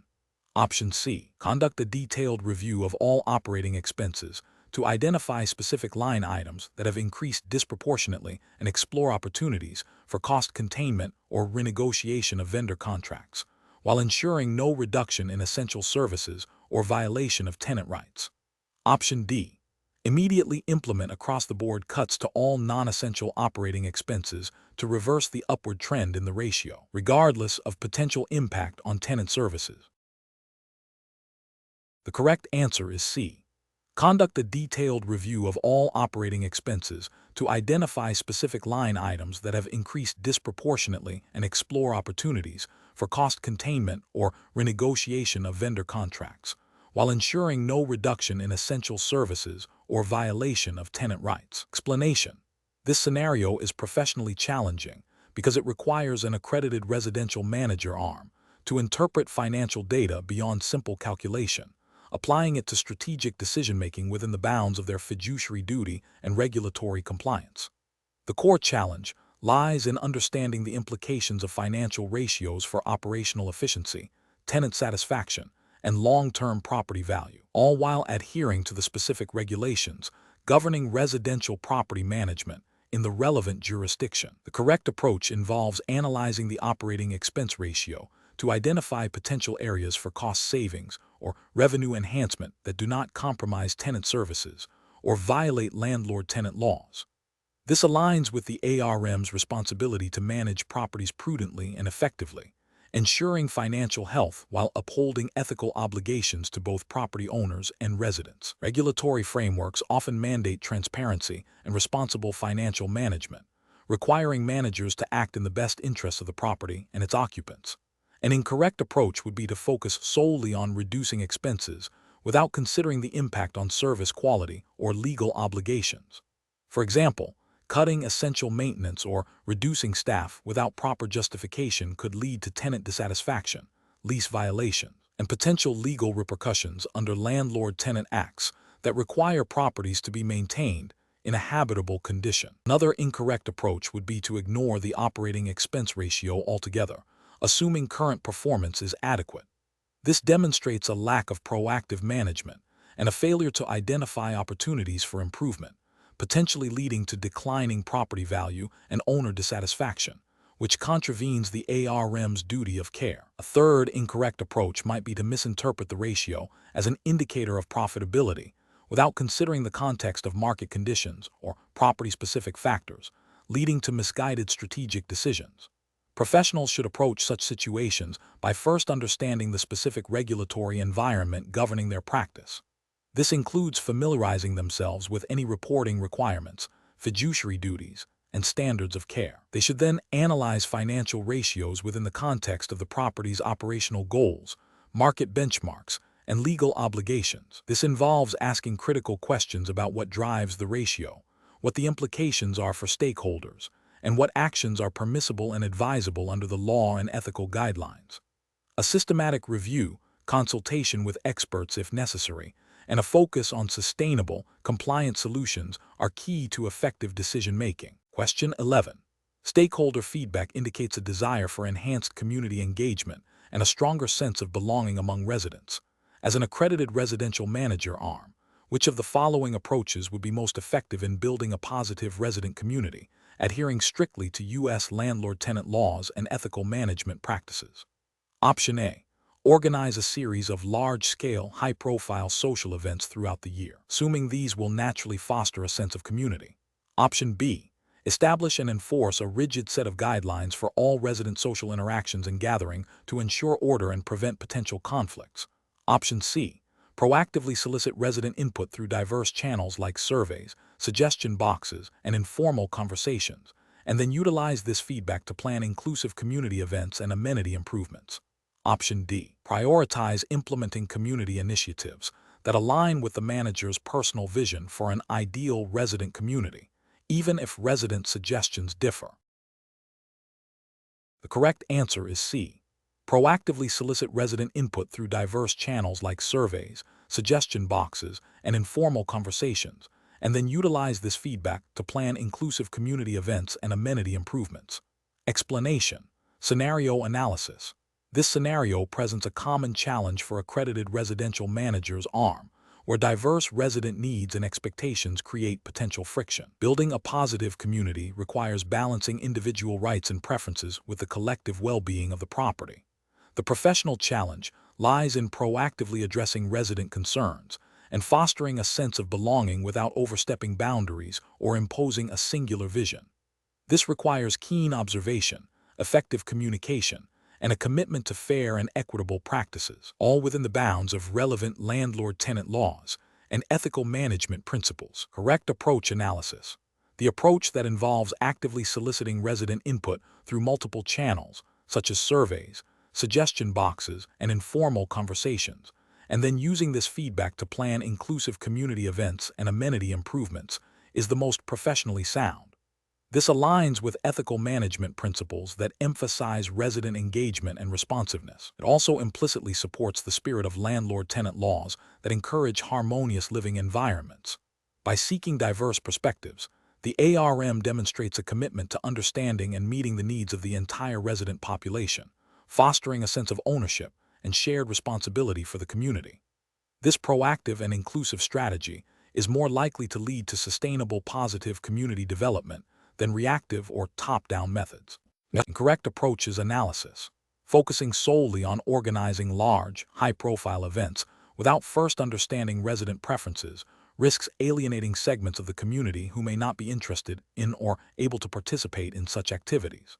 S1: Option C. Conduct a detailed review of all operating expenses to identify specific line items that have increased disproportionately and explore opportunities for cost containment or renegotiation of vendor contracts, while ensuring no reduction in essential services or violation of tenant rights. Option D. Immediately implement across-the-board cuts to all non-essential operating expenses to reverse the upward trend in the ratio, regardless of potential impact on tenant services. The correct answer is C. Conduct a detailed review of all operating expenses to identify specific line items that have increased disproportionately and explore opportunities for cost containment or renegotiation of vendor contracts, while ensuring no reduction in essential services or violation of tenant rights. Explanation: this scenario is professionally challenging because it requires an accredited residential manager arm to interpret financial data beyond simple calculation, applying it to strategic decision-making within the bounds of their fiduciary duty and regulatory compliance. The core challenge lies in understanding the implications of financial ratios for operational efficiency, tenant satisfaction, and long-term property value, all while adhering to the specific regulations governing residential property management in the relevant jurisdiction. The correct approach involves analyzing the operating expense ratio to identify potential areas for cost savings or revenue enhancement that do not compromise tenant services or violate landlord-tenant laws. This aligns with the ARM's responsibility to manage properties prudently and effectively, ensuring financial health while upholding ethical obligations to both property owners and residents. Regulatory frameworks often mandate transparency and responsible financial management, requiring managers to act in the best interests of the property and its occupants. An incorrect approach would be to focus solely on reducing expenses without considering the impact on service quality or legal obligations. For example, cutting essential maintenance or reducing staff without proper justification could lead to tenant dissatisfaction, lease violations, and potential legal repercussions under landlord-tenant acts that require properties to be maintained in a habitable condition. Another incorrect approach would be to ignore the operating expense ratio altogether, assuming current performance is adequate. This demonstrates a lack of proactive management and a failure to identify opportunities for improvement, potentially leading to declining property value and owner dissatisfaction, which contravenes the ARM's duty of care. A third incorrect approach might be to misinterpret the ratio as an indicator of profitability without considering the context of market conditions or property-specific factors, leading to misguided strategic decisions. Professionals should approach such situations by first understanding the specific regulatory environment governing their practice. This includes familiarizing themselves with any reporting requirements, fiduciary duties, and standards of care. They should then analyze financial ratios within the context of the property's operational goals, market benchmarks, and legal obligations. This involves asking critical questions about what drives the ratio, what the implications are for stakeholders, and what actions are permissible and advisable under the law and ethical guidelines. A systematic review, consultation with experts if necessary, and a focus on sustainable, compliant solutions are key to effective decision-making. Question 11. Stakeholder feedback indicates a desire for enhanced community engagement and a stronger sense of belonging among residents. As an accredited residential manager arm, which of the following approaches would be most effective in building a positive resident community, adhering strictly to U.S. landlord-tenant laws and ethical management practices? Option A. Organize a series of large-scale, high-profile social events throughout the year, assuming these will naturally foster a sense of community. Option B. Establish and enforce a rigid set of guidelines for all resident social interactions and gathering to ensure order and prevent potential conflicts. Option C. Proactively solicit resident input through diverse channels like surveys, suggestion boxes, and informal conversations, and then utilize this feedback to plan inclusive community events and amenity improvements. Option D. Prioritize implementing community initiatives that align with the manager's personal vision for an ideal resident community, even if resident suggestions differ. The correct answer is C. Proactively solicit resident input through diverse channels like surveys, suggestion boxes, and informal conversations, and then utilize this feedback to plan inclusive community events and amenity improvements. Explanation. Scenario analysis. This scenario presents a common challenge for accredited residential managers arm, where diverse resident needs and expectations create potential friction. Building a positive community requires balancing individual rights and preferences with the collective well-being of the property. The professional challenge lies in proactively addressing resident concerns and fostering a sense of belonging without overstepping boundaries or imposing a singular vision. This requires keen observation, effective communication, and a commitment to fair and equitable practices, all within the bounds of relevant landlord-tenant laws and ethical management principles. Correct approach analysis. The approach that involves actively soliciting resident input through multiple channels, such as surveys, suggestion boxes, and informal conversations, and then using this feedback to plan inclusive community events and amenity improvements, is the most professionally sound. This aligns with ethical management principles that emphasize resident engagement and responsiveness. It also implicitly supports the spirit of landlord-tenant laws that encourage harmonious living environments. By seeking diverse perspectives, the ARM demonstrates a commitment to understanding and meeting the needs of the entire resident population, fostering a sense of ownership and shared responsibility for the community. This proactive and inclusive strategy is more likely to lead to sustainable positive community development than reactive or top-down methods. Correct approach is analysis, focusing solely on organizing large, high-profile events without first understanding resident preferences, risks alienating segments of the community who may not be interested in or able to participate in such activities.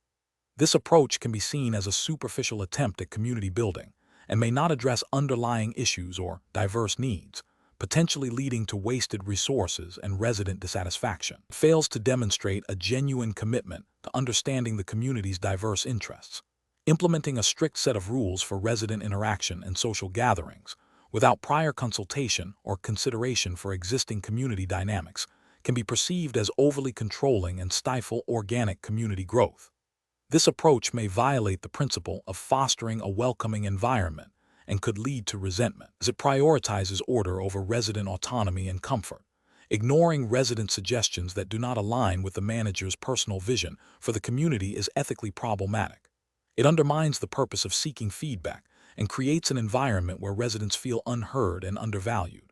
S1: This approach can be seen as a superficial attempt at community building and may not address underlying issues or diverse needs, potentially leading to wasted resources and resident dissatisfaction. It fails to demonstrate a genuine commitment to understanding the community's diverse interests. Implementing a strict set of rules for resident interaction and social gatherings, without prior consultation or consideration for existing community dynamics, can be perceived as overly controlling and stifle organic community growth. This approach may violate the principle of fostering a welcoming environment and could lead to resentment, as it prioritizes order over resident autonomy and comfort. Ignoring resident suggestions that do not align with the manager's personal vision for the community is ethically problematic. It undermines the purpose of seeking feedback and creates an environment where residents feel unheard and undervalued.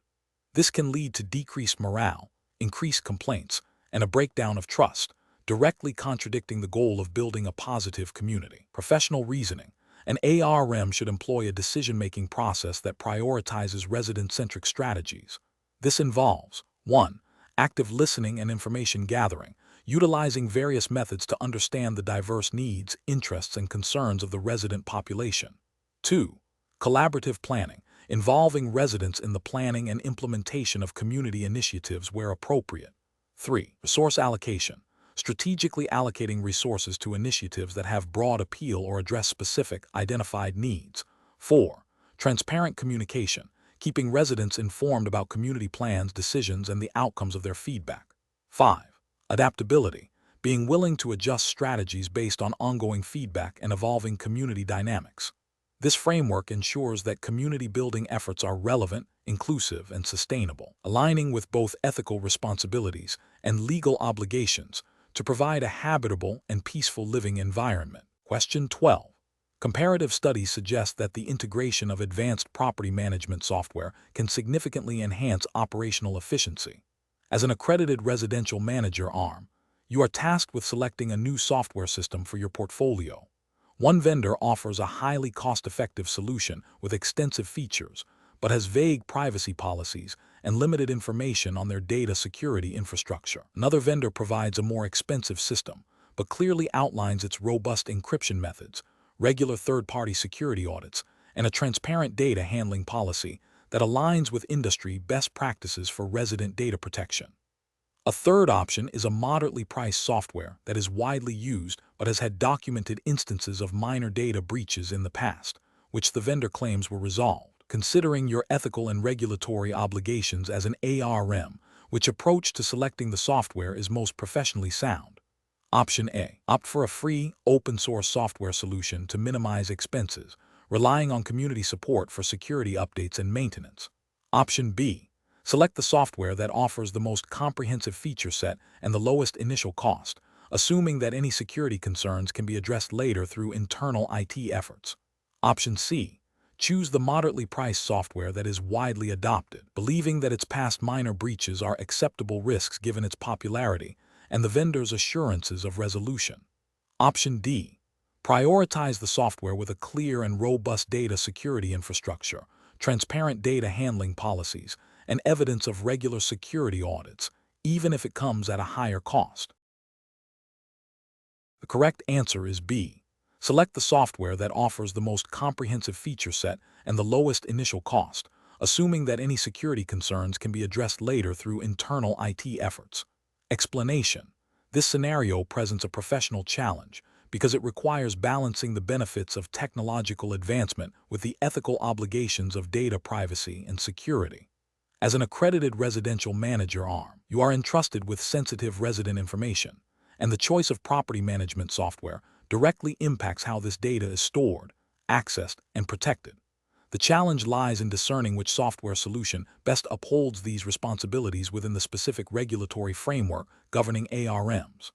S1: This can lead to decreased morale, increased complaints, and a breakdown of trust, directly contradicting the goal of building a positive community. Professional reasoning. An ARM should employ a decision-making process that prioritizes resident-centric strategies. This involves 1. Active listening and information gathering, utilizing various methods to understand the diverse needs, interests, and concerns of the resident population. 2. Collaborative planning, involving residents in the planning and implementation of community initiatives where appropriate. 3. Resource allocation, strategically allocating resources to initiatives that have broad appeal or address specific, identified needs. 4. Transparent communication, keeping residents informed about community plans, decisions, and the outcomes of their feedback. 5. Adaptability, being willing to adjust strategies based on ongoing feedback and evolving community dynamics. This framework ensures that community-building efforts are relevant, inclusive, and sustainable, aligning with both ethical responsibilities and legal obligations to provide a habitable and peaceful living environment. Question 12. Comparative studies suggest that the integration of advanced property management software can significantly enhance operational efficiency. As an accredited residential manager arm, you are tasked with selecting a new software system for your portfolio. One vendor offers a highly cost-effective solution with extensive features, but has vague privacy policies and limited information on their data security infrastructure. Another vendor provides a more expensive system, but clearly outlines its robust encryption methods, regular third-party security audits, and a transparent data handling policy that aligns with industry best practices for resident data protection. A third option is a moderately priced software that is widely used but has had documented instances of minor data breaches in the past, which the vendor claims were resolved. Considering your ethical and regulatory obligations as an ARM, which approach to selecting the software is most professionally sound? Option A. Opt for a free, open-source software solution to minimize expenses, relying on community support for security updates and maintenance. Option B. Select the software that offers the most comprehensive feature set and the lowest initial cost, assuming that any security concerns can be addressed later through internal IT efforts. Option C. Choose the moderately priced software that is widely adopted, believing that its past minor breaches are acceptable risks given its popularity and the vendor's assurances of resolution. Option D. Prioritize the software with a clear and robust data security infrastructure, transparent data handling policies, and evidence of regular security audits, even if it comes at a higher cost. The correct answer is B. Select the software that offers the most comprehensive feature set and the lowest initial cost, assuming that any security concerns can be addressed later through internal IT efforts. Explanation: this scenario presents a professional challenge because it requires balancing the benefits of technological advancement with the ethical obligations of data privacy and security. As an accredited residential manager arm, you are entrusted with sensitive resident information, and the choice of property management software directly impacts how this data is stored, accessed, and protected. The challenge lies in discerning which software solution best upholds these responsibilities within the specific regulatory framework governing ARMs.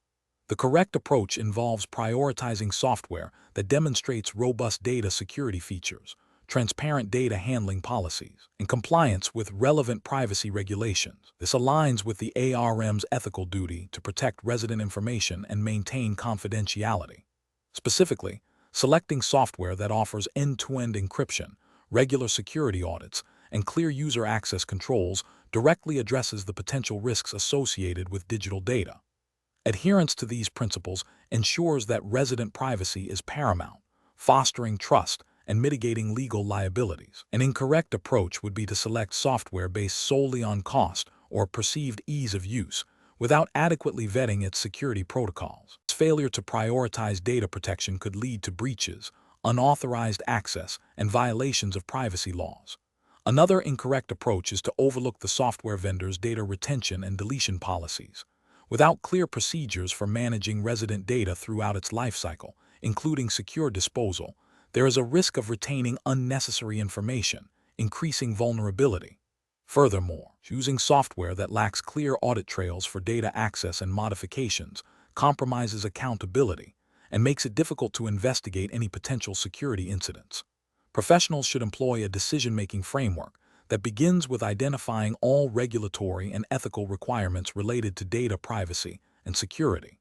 S1: The correct approach involves prioritizing software that demonstrates robust data security features, transparent data handling policies, and compliance with relevant privacy regulations. This aligns with the ARM's ethical duty to protect resident information and maintain confidentiality. Specifically, selecting software that offers end-to-end encryption, regular security audits, and clear user access controls directly addresses the potential risks associated with digital data. Adherence to these principles ensures that resident privacy is paramount, fostering trust and mitigating legal liabilities. An incorrect approach would be to select software based solely on cost or perceived ease of use, without adequately vetting its security protocols. Its failure to prioritize data protection could lead to breaches, unauthorized access, and violations of privacy laws. Another incorrect approach is to overlook the software vendor's data retention and deletion policies. Without clear procedures for managing resident data throughout its lifecycle, including secure disposal, there is a risk of retaining unnecessary information, increasing vulnerability. Furthermore, choosing software that lacks clear audit trails for data access and modifications compromises accountability and makes it difficult to investigate any potential security incidents. Professionals should employ a decision-making framework that begins with identifying all regulatory and ethical requirements related to data privacy and security.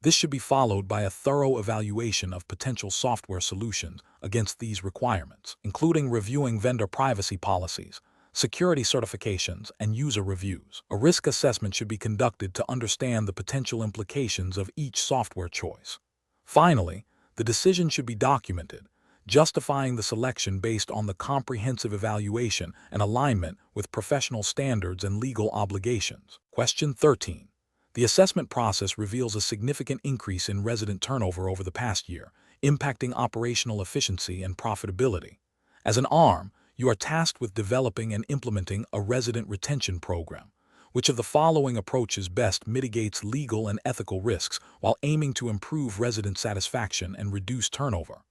S1: This should be followed by a thorough evaluation of potential software solutions against these requirements, including reviewing vendor privacy policies, security certifications, and user reviews. A risk assessment should be conducted to understand the potential implications of each software choice. Finally, the decision should be documented, justifying the selection based on the comprehensive evaluation and alignment with professional standards and legal obligations. Question 13. The assessment process reveals a significant increase in resident turnover over the past year, impacting operational efficiency and profitability. As an arm, you are tasked with developing and implementing a resident retention program. Which of the following approaches best mitigates legal and ethical risks while aiming to improve resident satisfaction and reduce turnover?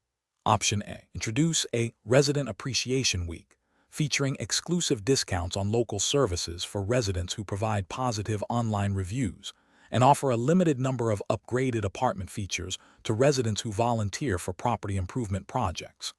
S1: Option A. Introduce a Resident Appreciation Week, featuring exclusive discounts on local services for residents who provide positive online reviews, and offer a limited number of upgraded apartment features to residents who volunteer for property improvement projects.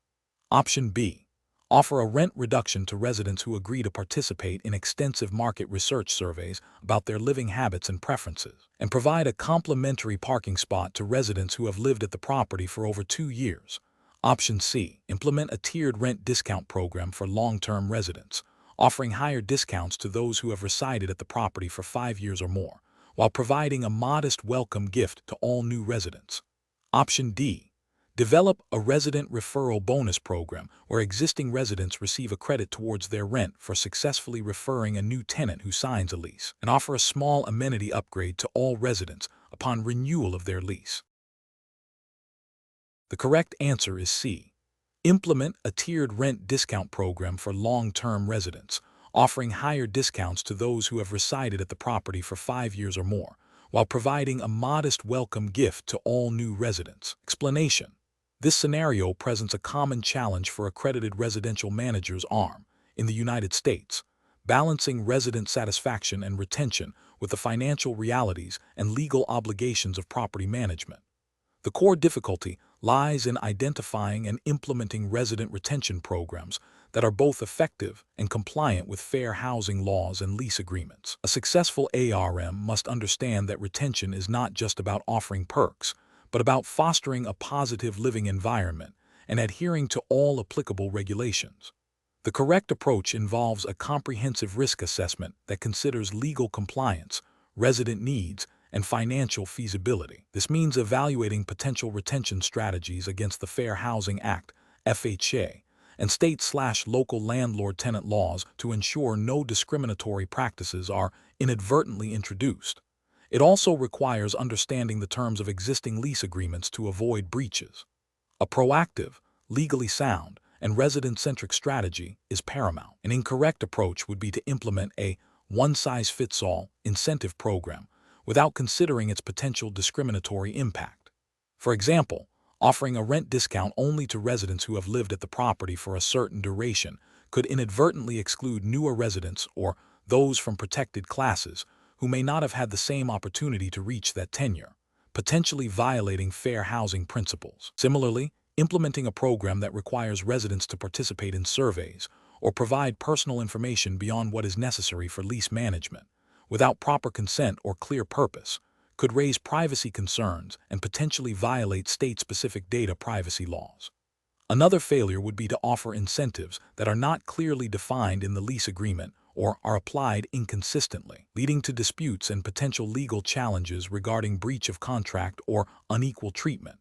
S1: Option B. Offer a rent reduction to residents who agree to participate in extensive market research surveys about their living habits and preferences, and provide a complimentary parking spot to residents who have lived at the property for over 2 years. Option C. Implement a tiered rent discount program for long-term residents, offering higher discounts to those who have resided at the property for 5 years or more, while providing a modest welcome gift to all new residents. Option D. Develop a resident referral bonus program where existing residents receive a credit towards their rent for successfully referring a new tenant who signs a lease, and offer a small amenity upgrade to all residents upon renewal of their lease. The correct answer is C. Implement a tiered rent discount program for long-term residents, offering higher discounts to those who have resided at the property for 5 years or more, while providing a modest welcome gift to all new residents. Explanation. This scenario presents a common challenge for accredited residential managers arm in the United States, balancing resident satisfaction and retention with the financial realities and legal obligations of property management. The core difficulty lies in identifying and implementing resident retention programs that are both effective and compliant with fair housing laws and lease agreements. A successful ARM must understand that retention is not just about offering perks, but about fostering a positive living environment and adhering to all applicable regulations. The correct approach involves a comprehensive risk assessment that considers legal compliance, resident needs, and financial feasibility. This means evaluating potential retention strategies against the Fair Housing Act, FHA, and state/local landlord-tenant laws to ensure no discriminatory practices are inadvertently introduced. It also requires understanding the terms of existing lease agreements to avoid breaches. A proactive, legally sound, and resident-centric strategy is paramount. An incorrect approach would be to implement a one-size-fits-all incentive program without considering its potential discriminatory impact. For example, offering a rent discount only to residents who have lived at the property for a certain duration could inadvertently exclude newer residents or those from protected classes who may not have had the same opportunity to reach that tenure, potentially violating fair housing principles. Similarly, implementing a program that requires residents to participate in surveys or provide personal information beyond what is necessary for lease management, without proper consent or clear purpose, could raise privacy concerns and potentially violate state-specific data privacy laws. Another failure would be to offer incentives that are not clearly defined in the lease agreement or are applied inconsistently, leading to disputes and potential legal challenges regarding breach of contract or unequal treatment.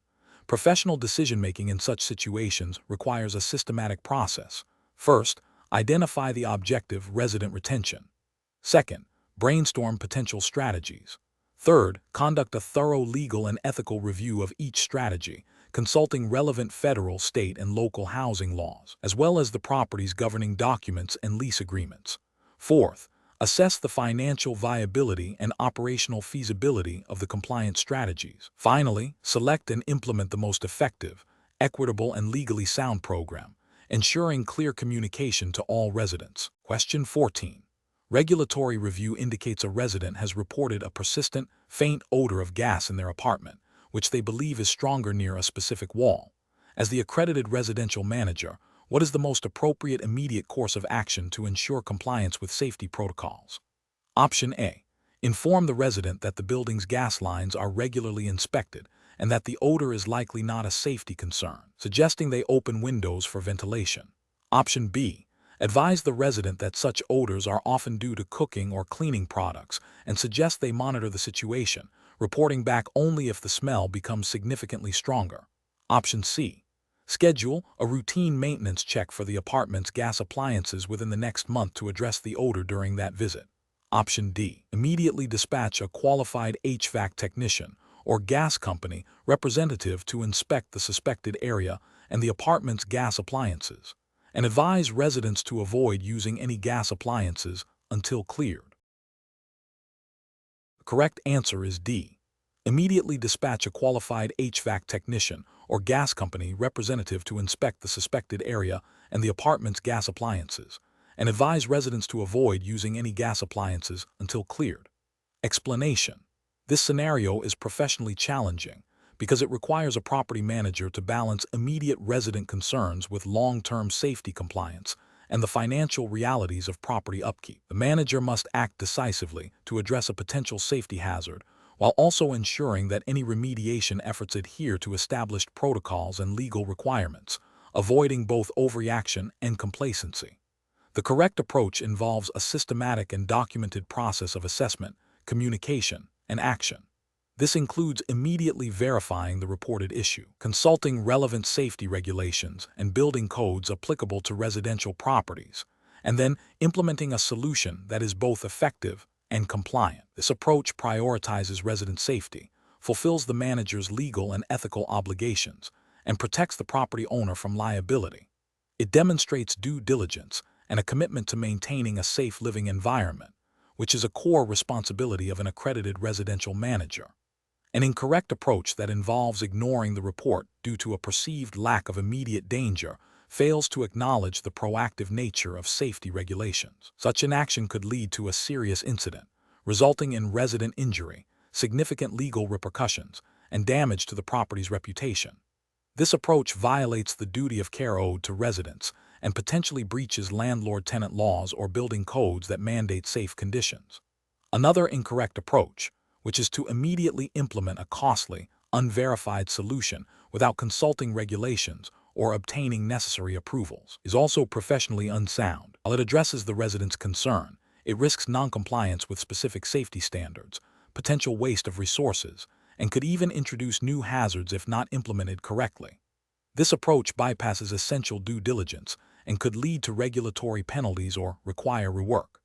S1: Professional decision-making in such situations requires a systematic process. First, identify the objective resident retention. Second, brainstorm potential strategies. Third, conduct a thorough legal and ethical review of each strategy, consulting relevant federal, state, and local housing laws, as well as the property's governing documents and lease agreements. Fourth, assess the financial viability and operational feasibility of the compliance strategies. Finally, select and implement the most effective, equitable, and legally sound program, ensuring clear communication to all residents. Question 14. Regulatory review indicates a resident has reported a persistent, faint odor of gas in their apartment, which they believe is stronger near a specific wall. As the accredited residential manager, what is the most appropriate immediate course of action to ensure compliance with safety protocols? Option A. Inform the resident that the building's gas lines are regularly inspected and that the odor is likely not a safety concern, suggesting they open windows for ventilation. Option B. Advise the resident that such odors are often due to cooking or cleaning products and suggest they monitor the situation, reporting back only if the smell becomes significantly stronger. Option C. Schedule a routine maintenance check for the apartment's gas appliances within the next month to address the odor during that visit. Option D. Immediately dispatch a qualified HVAC technician or gas company representative to inspect the suspected area and the apartment's gas appliances, and advise residents to avoid using any gas appliances until cleared. The correct answer is D. Immediately dispatch a qualified HVAC technician or gas company representative to inspect the suspected area and the apartment's gas appliances, and advise residents to avoid using any gas appliances until cleared. Explanation: this scenario is professionally challenging because it requires a property manager to balance immediate resident concerns with long-term safety compliance and the financial realities of property upkeep. The manager must act decisively to address a potential safety hazard while also ensuring that any remediation efforts adhere to established protocols and legal requirements, avoiding both overreaction and complacency. The correct approach involves a systematic and documented process of assessment, communication, and action. This includes immediately verifying the reported issue, consulting relevant safety regulations and building codes applicable to residential properties, and then implementing a solution that is both effective and compliant. This approach prioritizes resident safety, fulfills the manager's legal and ethical obligations, and protects the property owner from liability. It demonstrates due diligence and a commitment to maintaining a safe living environment, which is a core responsibility of an accredited residential manager. An incorrect approach that involves ignoring the report due to a perceived lack of immediate danger fails to acknowledge the proactive nature of safety regulations. Such an action could lead to a serious incident, resulting in resident injury, significant legal repercussions, and damage to the property's reputation. This approach violates the duty of care owed to residents and potentially breaches landlord-tenant laws or building codes that mandate safe conditions. Another incorrect approach, which is to immediately implement a costly, unverified solution without consulting regulations or obtaining necessary approvals, is also professionally unsound. While it addresses the resident's concern, it risks noncompliance with specific safety standards, potential waste of resources, and could even introduce new hazards if not implemented correctly. This approach bypasses essential due diligence and could lead to regulatory penalties or require rework.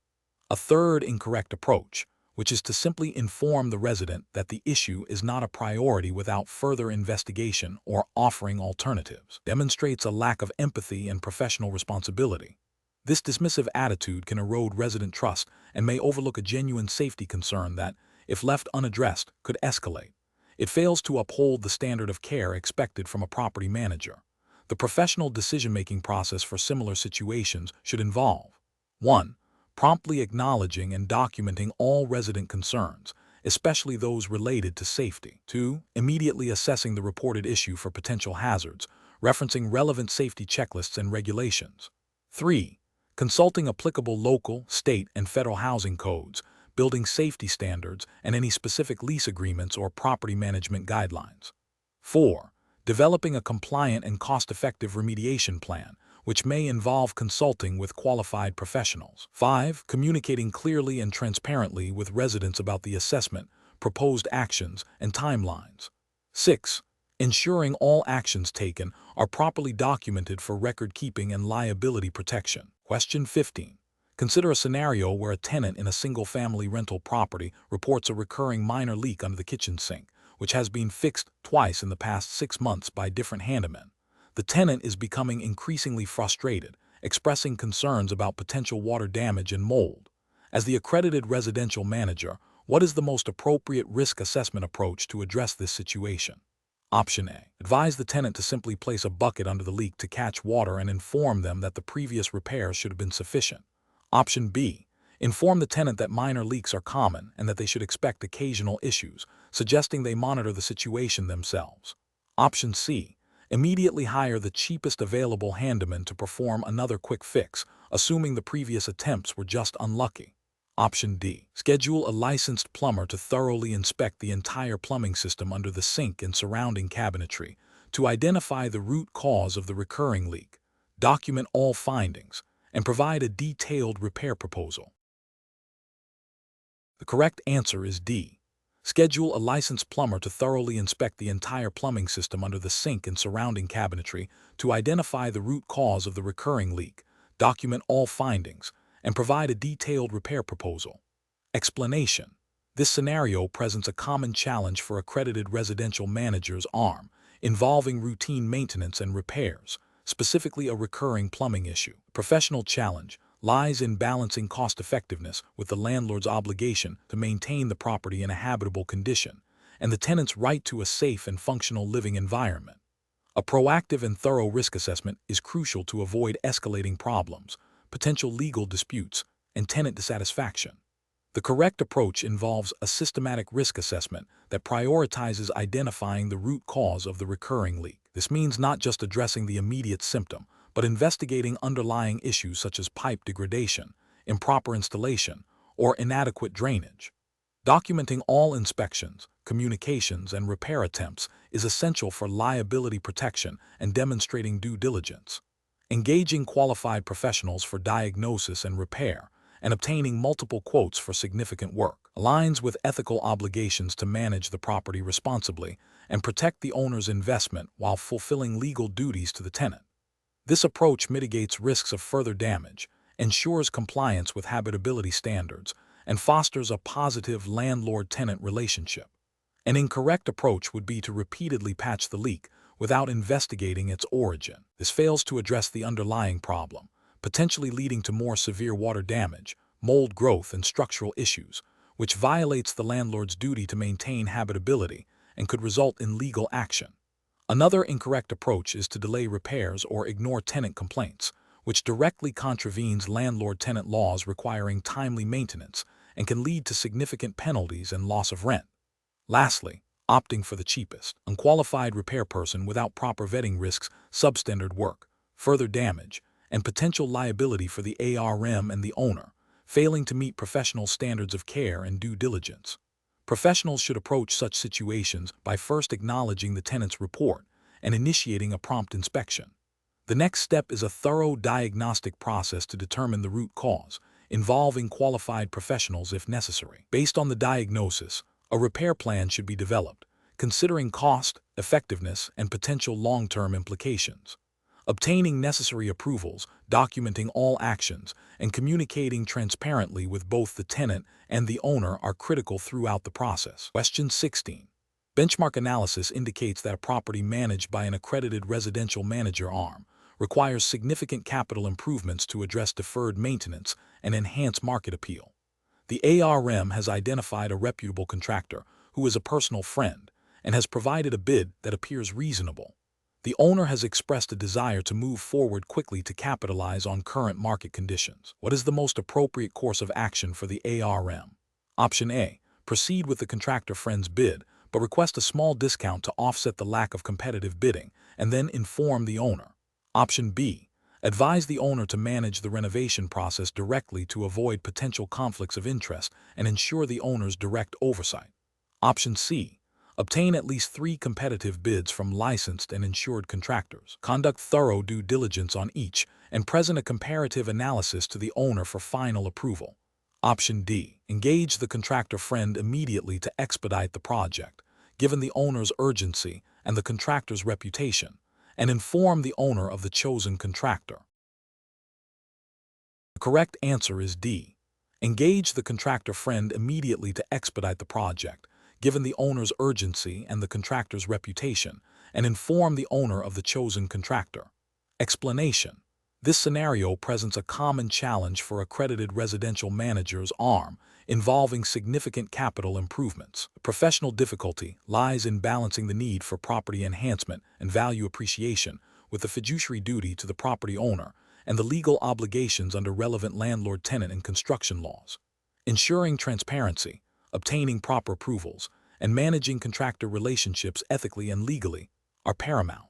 S1: A third incorrect approach, which is to simply inform the resident that the issue is not a priority without further investigation or offering alternatives, demonstrates a lack of empathy and professional responsibility. This dismissive attitude can erode resident trust and may overlook a genuine safety concern that, if left unaddressed, could escalate. It fails to uphold the standard of care expected from a property manager. The professional decision-making process for similar situations should involve 1. Promptly acknowledging and documenting all resident concerns, especially those related to safety. 2. Immediately assessing the reported issue for potential hazards, referencing relevant safety checklists and regulations. 3. Consulting applicable local, state, and federal housing codes, building safety standards, and any specific lease agreements or property management guidelines. 4. Developing a compliant and cost-effective remediation plan, which may involve consulting with qualified professionals. 5. Communicating clearly and transparently with residents about the assessment, proposed actions, and timelines. 6. Ensuring all actions taken are properly documented for record-keeping and liability protection. Question 15. Consider a scenario where a tenant in a single-family rental property reports a recurring minor leak under the kitchen sink, which has been fixed twice in the past 6 months by different handymen. The tenant is becoming increasingly frustrated, expressing concerns about potential water damage and mold. As the accredited residential manager, what is the most appropriate risk assessment approach to address this situation? Option A. Advise the tenant to simply place a bucket under the leak to catch water and inform them that the previous repairs should have been sufficient. Option B. Inform the tenant that minor leaks are common and that they should expect occasional issues, suggesting they monitor the situation themselves. Option C. Immediately hire the cheapest available handyman to perform another quick fix, assuming the previous attempts were just unlucky. Option D. Schedule a licensed plumber to thoroughly inspect the entire plumbing system under the sink and surrounding cabinetry to identify the root cause of the recurring leak, document all findings, and provide a detailed repair proposal. The correct answer is D. Schedule a licensed plumber to thoroughly inspect the entire plumbing system under the sink and surrounding cabinetry to identify the root cause of the recurring leak, document all findings, and provide a detailed repair proposal. Explanation: this scenario presents a common challenge for accredited residential managers (ARM), involving routine maintenance and repairs, specifically a recurring plumbing issue. Professional challenge lies in balancing cost-effectiveness with the landlord's obligation to maintain the property in a habitable condition and the tenant's right to a safe and functional living environment. A proactive and thorough risk assessment is crucial to avoid escalating problems, potential legal disputes, and tenant dissatisfaction. The correct approach involves a systematic risk assessment that prioritizes identifying the root cause of the recurring leak. This means not just addressing the immediate symptom, but investigating underlying issues such as pipe degradation, improper installation, or inadequate drainage. Documenting all inspections, communications, and repair attempts is essential for liability protection and demonstrating due diligence. Engaging qualified professionals for diagnosis and repair and obtaining multiple quotes for significant work aligns with ethical obligations to manage the property responsibly and protect the owner's investment while fulfilling legal duties to the tenant. This approach mitigates risks of further damage, ensures compliance with habitability standards, and fosters a positive landlord-tenant relationship. An incorrect approach would be to repeatedly patch the leak without investigating its origin. This fails to address the underlying problem, potentially leading to more severe water damage, mold growth, and structural issues, which violates the landlord's duty to maintain habitability and could result in legal action. Another incorrect approach is to delay repairs or ignore tenant complaints, which directly contravenes landlord-tenant laws requiring timely maintenance and can lead to significant penalties and loss of rent. Lastly, opting for the cheapest, unqualified repair person without proper vetting risks substandard work, further damage, and potential liability for the ARM and the owner, failing to meet professional standards of care and due diligence. Professionals should approach such situations by first acknowledging the tenant's report and initiating a prompt inspection. The next step is a thorough diagnostic process to determine the root cause, involving qualified professionals if necessary. Based on the diagnosis, a repair plan should be developed, considering cost, effectiveness, and potential long-term implications. Obtaining necessary approvals, documenting all actions, and communicating transparently with both the tenant and the owner are critical throughout the process. Question 16. Benchmark analysis indicates that a property managed by an accredited residential manager (ARM) requires significant capital improvements to address deferred maintenance and enhance market appeal. The ARM has identified a reputable contractor who is a personal friend and has provided a bid that appears reasonable. The owner has expressed a desire to move forward quickly to capitalize on current market conditions. What is the most appropriate course of action for the ARM? Option A. Proceed with the contractor friend's bid, but request a small discount to offset the lack of competitive bidding, and then inform the owner. Option B. Advise the owner to manage the renovation process directly to avoid potential conflicts of interest and ensure the owner's direct oversight. Option C. Obtain at least 3 competitive bids from licensed and insured contractors. Conduct thorough due diligence on each and present a comparative analysis to the owner for final approval. Option D. Engage the contractor friend immediately to expedite the project, given the owner's urgency and the contractor's reputation, and inform the owner of the chosen contractor. The correct answer is D. Engage the contractor friend immediately to expedite the project, given the owner's urgency and the contractor's reputation, and inform the owner of the chosen contractor. Explanation: this scenario presents a common challenge for accredited residential managers (ARM) involving significant capital improvements. The professional difficulty lies in balancing the need for property enhancement and value appreciation with the fiduciary duty to the property owner and the legal obligations under relevant landlord-tenant and construction laws. Ensuring transparency, obtaining proper approvals, and managing contractor relationships ethically and legally are paramount.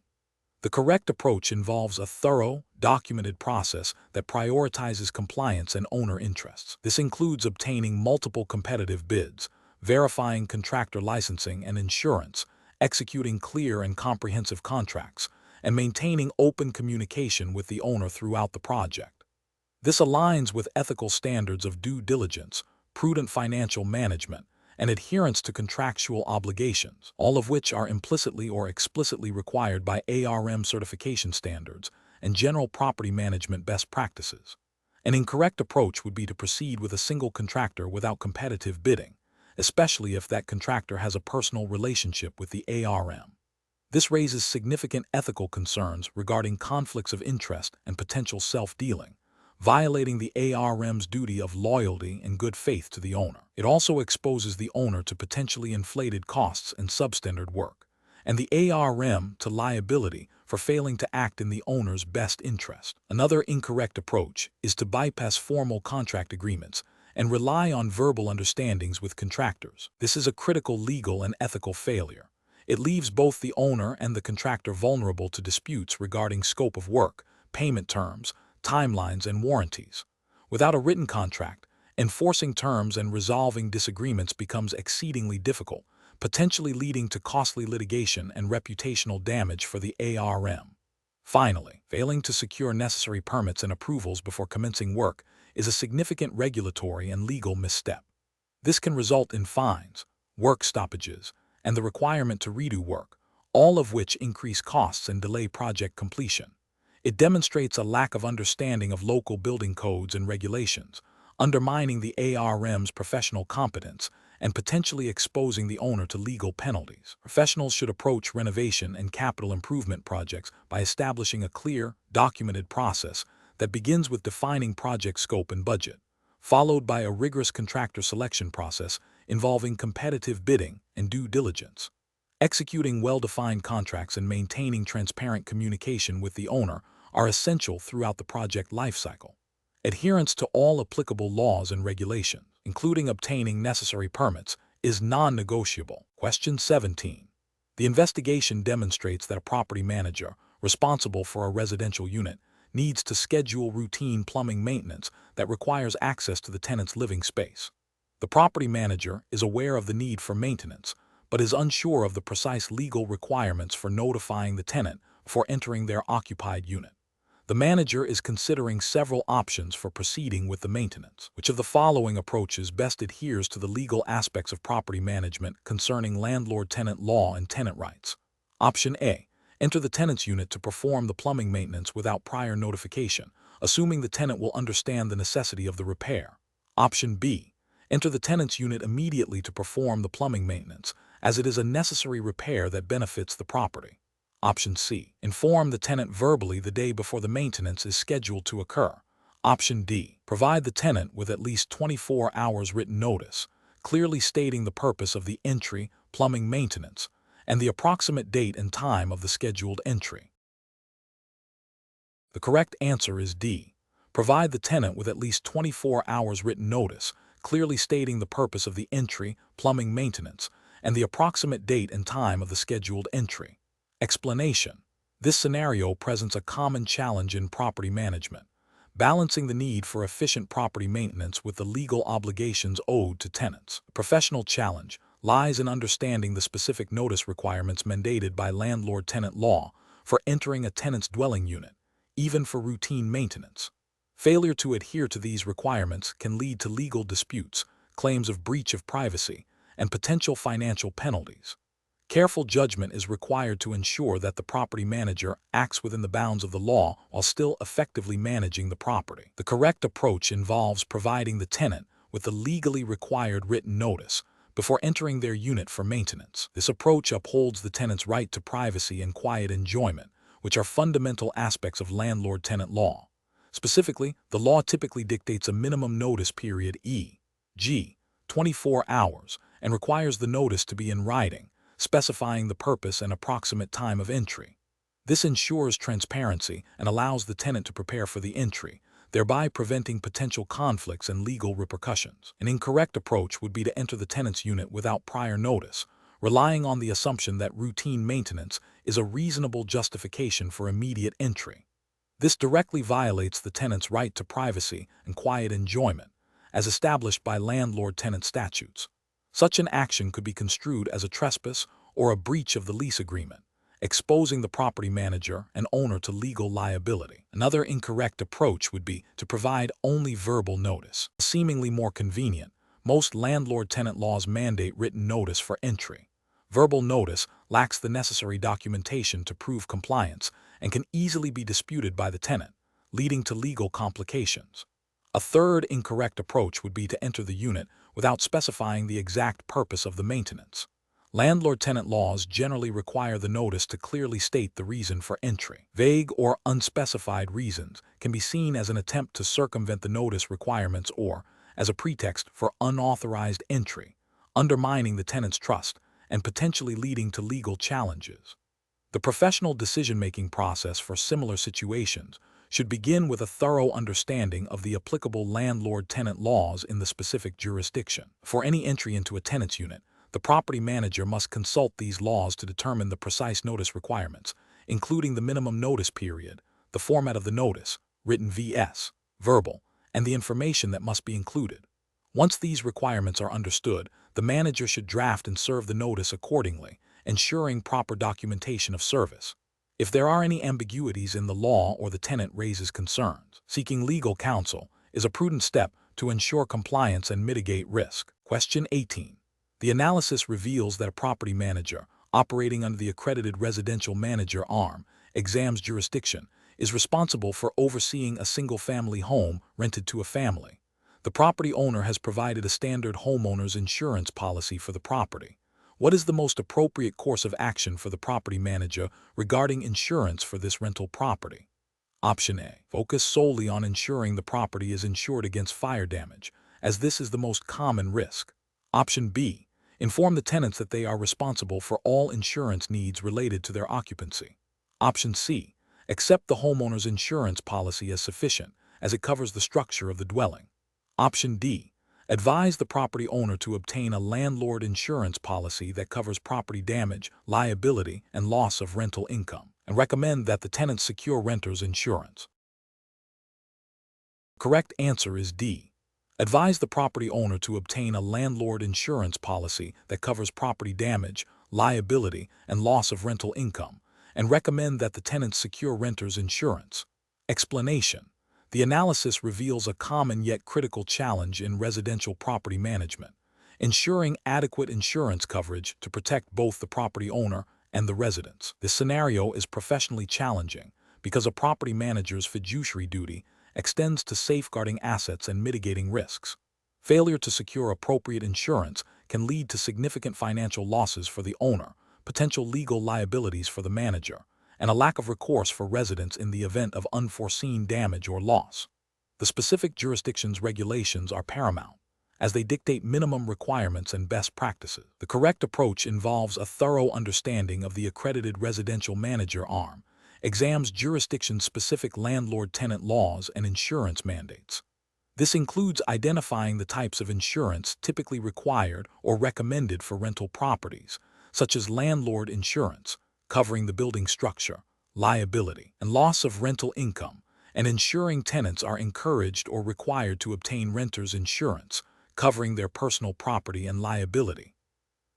S1: The correct approach involves a thorough, documented process that prioritizes compliance and owner interests. This includes obtaining multiple competitive bids, verifying contractor licensing and insurance, executing clear and comprehensive contracts, and maintaining open communication with the owner throughout the project. This aligns with ethical standards of due diligence, prudent financial management, and adherence to contractual obligations, all of which are implicitly or explicitly required by ARM certification standards and general property management best practices. An incorrect approach would be to proceed with a single contractor without competitive bidding, especially if that contractor has a personal relationship with the ARM. This raises significant ethical concerns regarding conflicts of interest and potential self-dealing, violating the ARM's duty of loyalty and good faith to the owner. It also exposes the owner to potentially inflated costs and substandard work, and the ARM to liability for failing to act in the owner's best interest. Another incorrect approach is to bypass formal contract agreements and rely on verbal understandings with contractors. This is a critical legal and ethical failure. It leaves both the owner and the contractor vulnerable to disputes regarding scope of work, payment terms, timelines, and warranties. Without a written contract, enforcing terms and resolving disagreements becomes exceedingly difficult, potentially leading to costly litigation and reputational damage for the ARM. Finally, failing to secure necessary permits and approvals before commencing work is a significant regulatory and legal misstep. This can result in fines, work stoppages, and the requirement to redo work, all of which increase costs and delay project completion. It demonstrates a lack of understanding of local building codes and regulations, undermining the ARM's professional competence and potentially exposing the owner to legal penalties. Professionals should approach renovation and capital improvement projects by establishing a clear, documented process that begins with defining project scope and budget, followed by a rigorous contractor selection process involving competitive bidding and due diligence. Executing well-defined contracts and maintaining transparent communication with the owner are essential throughout the project lifecycle. Adherence to all applicable laws and regulations, including obtaining necessary permits, is non-negotiable. Question 17. The investigation demonstrates that a property manager responsible for a residential unit needs to schedule routine plumbing maintenance that requires access to the tenant's living space. The property manager is aware of the need for maintenance, but is unsure of the precise legal requirements for notifying the tenant before entering their occupied unit. The manager is considering several options for proceeding with the maintenance. Which of the following approaches best adheres to the legal aspects of property management concerning landlord-tenant law and tenant rights? Option A. Enter the tenant's unit to perform the plumbing maintenance without prior notification, assuming the tenant will understand the necessity of the repair. Option B. Enter the tenant's unit immediately to perform the plumbing maintenance, as it is a necessary repair that benefits the property. Option C. Inform the tenant verbally the day before the maintenance is scheduled to occur. Option D. Provide the tenant with at least 24 hours written notice, clearly stating the purpose of the entry, plumbing maintenance, and the approximate date and time of the scheduled entry. The correct answer is D. Provide the tenant with at least 24 hours written notice, clearly stating the purpose of the entry, plumbing maintenance, and the approximate date and time of the scheduled entry. Explanation. This scenario presents a common challenge in property management, balancing the need for efficient property maintenance with the legal obligations owed to tenants. The professional challenge lies in understanding the specific notice requirements mandated by landlord-tenant law for entering a tenant's dwelling unit, even for routine maintenance. Failure to adhere to these requirements can lead to legal disputes, claims of breach of privacy, and potential financial penalties. Careful judgment is required to ensure that the property manager acts within the bounds of the law while still effectively managing the property. The correct approach involves providing the tenant with the legally required written notice before entering their unit for maintenance. This approach upholds the tenant's right to privacy and quiet enjoyment, which are fundamental aspects of landlord-tenant law. Specifically, the law typically dictates a minimum notice period, e.g., 24 hours, and requires the notice to be in writing, specifying the purpose and approximate time of entry. This ensures transparency and allows the tenant to prepare for the entry, thereby preventing potential conflicts and legal repercussions. An incorrect approach would be to enter the tenant's unit without prior notice, relying on the assumption that routine maintenance is a reasonable justification for immediate entry. This directly violates the tenant's right to privacy and quiet enjoyment, as established by landlord-tenant statutes. Such an action could be construed as a trespass or a breach of the lease agreement, exposing the property manager and owner to legal liability. Another incorrect approach would be to provide only verbal notice. Seemingly more convenient, most landlord-tenant laws mandate written notice for entry. Verbal notice lacks the necessary documentation to prove compliance and can easily be disputed by the tenant, leading to legal complications. A third incorrect approach would be to enter the unit without specifying the exact purpose of the maintenance. Landlord-tenant laws generally require the notice to clearly state the reason for entry. Vague or unspecified reasons can be seen as an attempt to circumvent the notice requirements or as a pretext for unauthorized entry, undermining the tenant's trust and potentially leading to legal challenges. The professional decision-making process for similar situations should begin with a thorough understanding of the applicable landlord-tenant laws in the specific jurisdiction. For any entry into a tenant's unit, the property manager must consult these laws to determine the precise notice requirements, including the minimum notice period, the format of the notice, written vs. verbal, and the information that must be included. Once these requirements are understood, the manager should draft and serve the notice accordingly, ensuring proper documentation of service. If there are any ambiguities in the law or the tenant raises concerns, seeking legal counsel is a prudent step to ensure compliance and mitigate risk. Question 18. The analysis reveals that a property manager, operating under the Accredited Residential Manager arm, exams jurisdiction, is responsible for overseeing a single-family home rented to a family. The property owner has provided a standard homeowner's insurance policy for the property. What is the most appropriate course of action for the property manager regarding insurance for this rental property? Option A. Focus solely on ensuring the property is insured against fire damage, as this is the most common risk. Option B. Inform the tenants that they are responsible for all insurance needs related to their occupancy. Option C. Accept the homeowner's insurance policy as sufficient, as it covers the structure of the dwelling. Option D. Advise the property owner to obtain a landlord insurance policy that covers property damage, liability, and loss of rental income, and recommend that the tenants secure renter's insurance. Correct answer is D. Advise the property owner to obtain a landlord insurance policy that covers property damage, liability, and loss of rental income, and recommend that the tenants secure renter's insurance. Explanation. The analysis reveals a common yet critical challenge in residential property management, ensuring adequate insurance coverage to protect both the property owner and the residents. This scenario is professionally challenging because a property manager's fiduciary duty extends to safeguarding assets and mitigating risks. Failure to secure appropriate insurance can lead to significant financial losses for the owner, potential legal liabilities for the manager, and a lack of recourse for residents in the event of unforeseen damage or loss. The specific jurisdiction's regulations are paramount, as they dictate minimum requirements and best practices. The correct approach involves a thorough understanding of the Accredited Residential Manager arm, examines jurisdiction-specific landlord-tenant laws and insurance mandates. This includes identifying the types of insurance typically required or recommended for rental properties, such as landlord insurance, covering the building structure, liability, and loss of rental income, and ensuring tenants are encouraged or required to obtain renter's insurance, covering their personal property and liability.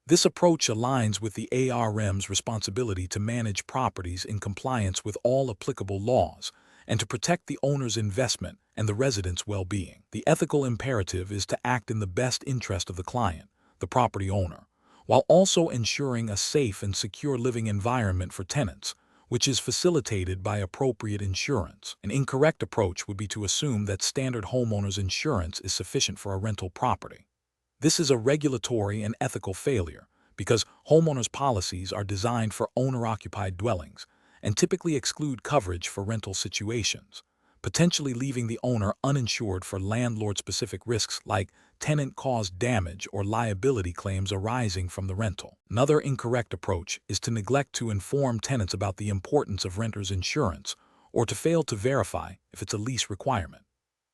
S1: This approach aligns with the ARM's responsibility to manage properties in compliance with all applicable laws and to protect the owner's investment and the resident's well-being. The ethical imperative is to act in the best interest of the client, the property owner, while also ensuring a safe and secure living environment for tenants, which is facilitated by appropriate insurance. An incorrect approach would be to assume that standard homeowner's insurance is sufficient for a rental property. This is a regulatory and ethical failure because homeowners' policies are designed for owner-occupied dwellings and typically exclude coverage for rental situations, potentially leaving the owner uninsured for landlord-specific risks like tenant-caused damage or liability claims arising from the rental. Another incorrect approach is to neglect to inform tenants about the importance of renter's insurance or to fail to verify if it's a lease requirement.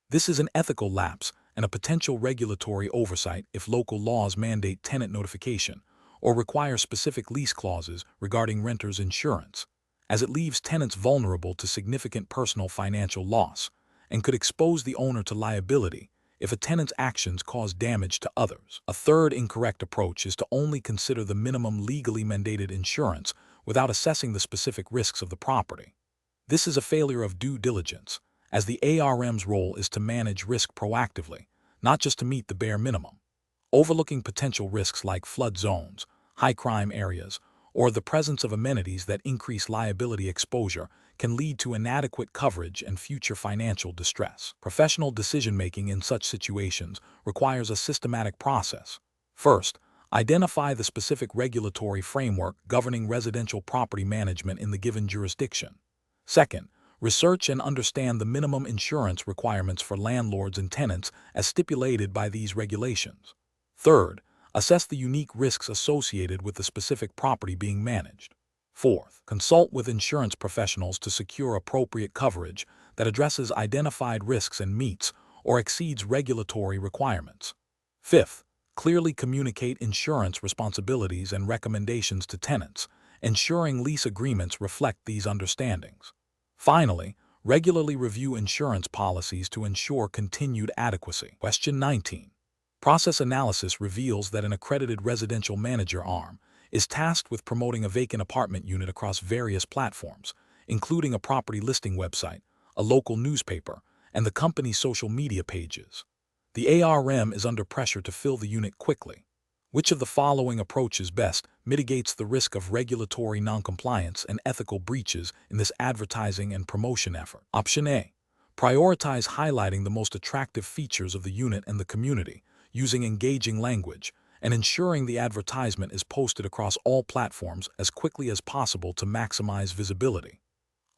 S1: This is an ethical lapse and a potential regulatory oversight if local laws mandate tenant notification or require specific lease clauses regarding renter's insurance, as it leaves tenants vulnerable to significant personal financial loss and could expose the owner to liability if a tenant's actions cause damage to others. A third incorrect approach is to only consider the minimum legally mandated insurance without assessing the specific risks of the property. This is a failure of due diligence, as the ARM's role is to manage risk proactively, not just to meet the bare minimum. Overlooking potential risks like flood zones, high crime areas, or the presence of amenities that increase liability exposure can lead to inadequate coverage and future financial distress. Professional decision-making in such situations requires a systematic process. First, identify the specific regulatory framework governing residential property management in the given jurisdiction. Second, research and understand the minimum insurance requirements for landlords and tenants as stipulated by these regulations. Third, assess the unique risks associated with the specific property being managed. Fourth, consult with insurance professionals to secure appropriate coverage that addresses identified risks and meets or exceeds regulatory requirements. Fifth, clearly communicate insurance responsibilities and recommendations to tenants, ensuring lease agreements reflect these understandings. Finally, regularly review insurance policies to ensure continued adequacy. Question 19. Process analysis reveals that an accredited residential manager arm is tasked with promoting a vacant apartment unit across various platforms, including a property listing website, a local newspaper, and the company's social media pages. The ARM is under pressure to fill the unit quickly. Which of the following approaches best mitigates the risk of regulatory noncompliance and ethical breaches in this advertising and promotion effort? Option A. Prioritize highlighting the most attractive features of the unit and the community, using engaging language, and ensuring the advertisement is posted across all platforms as quickly as possible to maximize visibility.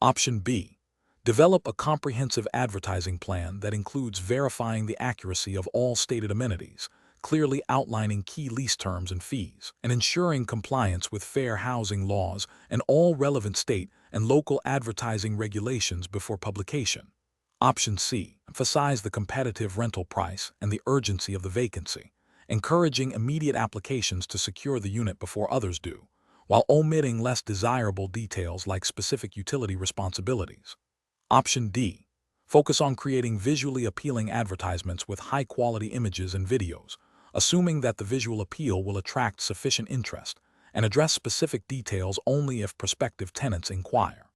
S1: Option B. Develop a comprehensive advertising plan that includes verifying the accuracy of all stated amenities, clearly outlining key lease terms and fees, and ensuring compliance with fair housing laws and all relevant state and local advertising regulations before publication. Option C. Emphasize the competitive rental price and the urgency of the vacancy, encouraging immediate applications to secure the unit before others do, while omitting less desirable details like specific utility responsibilities. Option D. Focus on creating visually appealing advertisements with high-quality images and videos, assuming that the visual appeal will attract sufficient interest, and address specific details only if prospective tenants inquire.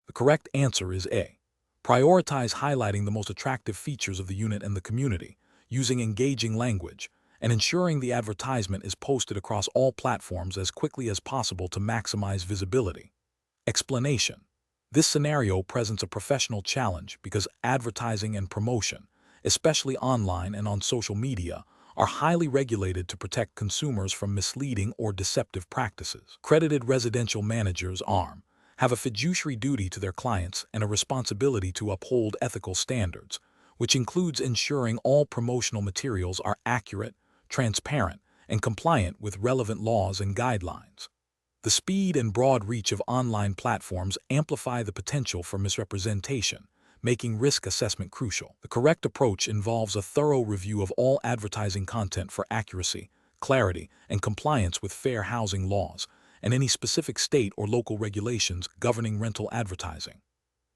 S1: The correct answer is A. Prioritize highlighting the most attractive features of the unit and the community, using engaging language, and ensuring the advertisement is posted across all platforms as quickly as possible to maximize visibility. Explanation. This scenario presents a professional challenge because advertising and promotion, especially online and on social media, are highly regulated to protect consumers from misleading or deceptive practices. Accredited residential managers (ARM) have a fiduciary duty to their clients and a responsibility to uphold ethical standards, which includes ensuring all promotional materials are accurate, transparent, and compliant with relevant laws and guidelines. The speed and broad reach of online platforms amplify the potential for misrepresentation, making risk assessment crucial. The correct approach involves a thorough review of all advertising content for accuracy, clarity, and compliance with fair housing laws, and any specific state or local regulations governing rental advertising.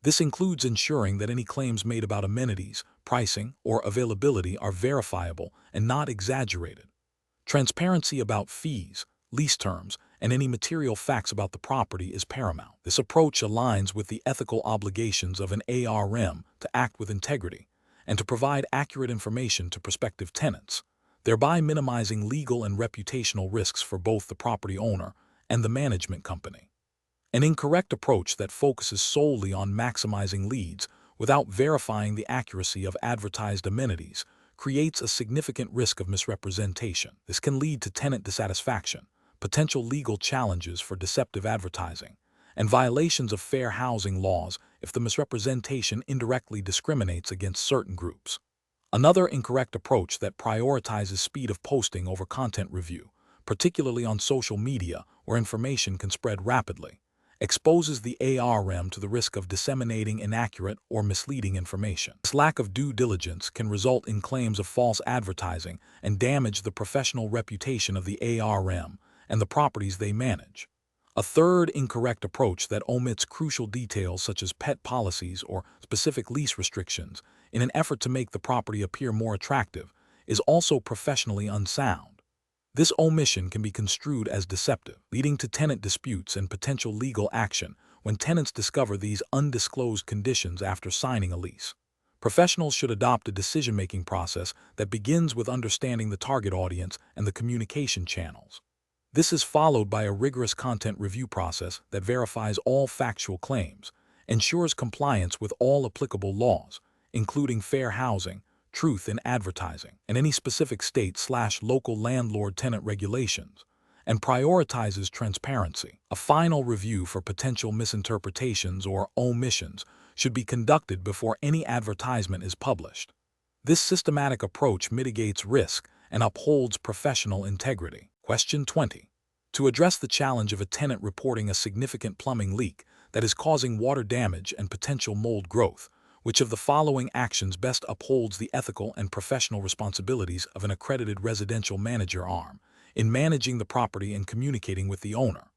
S1: This includes ensuring that any claims made about amenities, pricing, or availability are verifiable and not exaggerated. Transparency about fees, lease terms, and any material facts about the property is paramount. This approach aligns with the ethical obligations of an ARM to act with integrity and to provide accurate information to prospective tenants, thereby minimizing legal and reputational risks for both the property owner and the management company. An incorrect approach that focuses solely on maximizing leads without verifying the accuracy of advertised amenities creates a significant risk of misrepresentation. This can lead to tenant dissatisfaction, potential legal challenges for deceptive advertising, and violations of fair housing laws if the misrepresentation indirectly discriminates against certain groups. Another incorrect approach that prioritizes speed of posting over content review, particularly on social media where information can spread rapidly, exposes the ARM to the risk of disseminating inaccurate or misleading information. This lack of due diligence can result in claims of false advertising and damage the professional reputation of the ARM and the properties they manage. A third incorrect approach that omits crucial details such as pet policies or specific lease restrictions in an effort to make the property appear more attractive is also professionally unsound. This omission can be construed as deceptive, leading to tenant disputes and potential legal action when tenants discover these undisclosed conditions after signing a lease. Professionals should adopt a decision-making process that begins with understanding the target audience and the communication channels. This is followed by a rigorous content review process that verifies all factual claims, ensures compliance with all applicable laws, including fair housing, truth in advertising, and any specific state/local landlord-tenant regulations, and prioritizes transparency. A final review for potential misinterpretations or omissions should be conducted before any advertisement is published. This systematic approach mitigates risk and upholds professional integrity. Question 20. To address the challenge of a tenant reporting a significant plumbing leak that is causing water damage and potential mold growth, which of the following actions best upholds the ethical and professional responsibilities of an accredited residential manager arm in managing the property and communicating with the owner?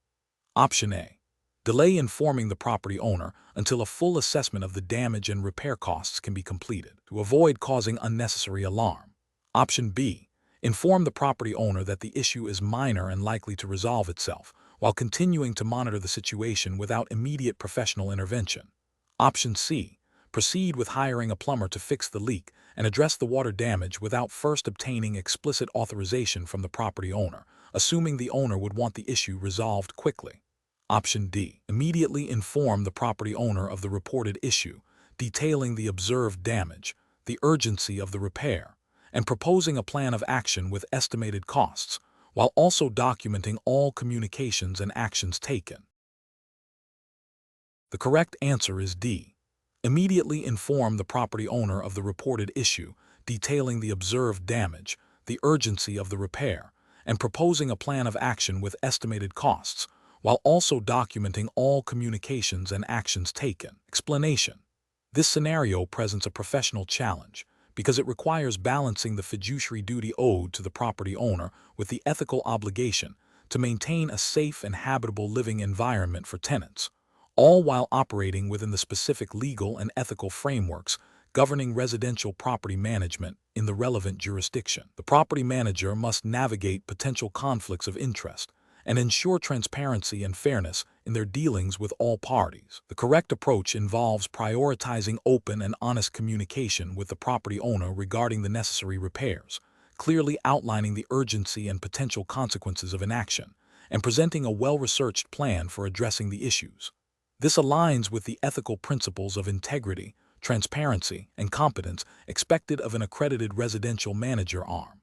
S1: Option A. Delay informing the property owner until a full assessment of the damage and repair costs can be completed, to avoid causing unnecessary alarm. Option B. Inform the property owner that the issue is minor and likely to resolve itself, while continuing to monitor the situation without immediate professional intervention. Option C. Proceed with hiring a plumber to fix the leak and address the water damage without first obtaining explicit authorization from the property owner, assuming the owner would want the issue resolved quickly. Option D. Immediately inform the property owner of the reported issue, detailing the observed damage, the urgency of the repair, and proposing a plan of action with estimated costs, while also documenting all communications and actions taken. The correct answer is D. Immediately inform the property owner of the reported issue, detailing the observed damage, the urgency of the repair, and proposing a plan of action with estimated costs, while also documenting all communications and actions taken. Explanation. This scenario presents a professional challenge because it requires balancing the fiduciary duty owed to the property owner with the ethical obligation to maintain a safe and habitable living environment for tenants, all while operating within the specific legal and ethical frameworks governing residential property management in the relevant jurisdiction. The property manager must navigate potential conflicts of interest and ensure transparency and fairness in their dealings with all parties. The correct approach involves prioritizing open and honest communication with the property owner regarding the necessary repairs, clearly outlining the urgency and potential consequences of inaction, and presenting a well-researched plan for addressing the issues. This aligns with the ethical principles of integrity, transparency, and competence expected of an accredited residential manager arm.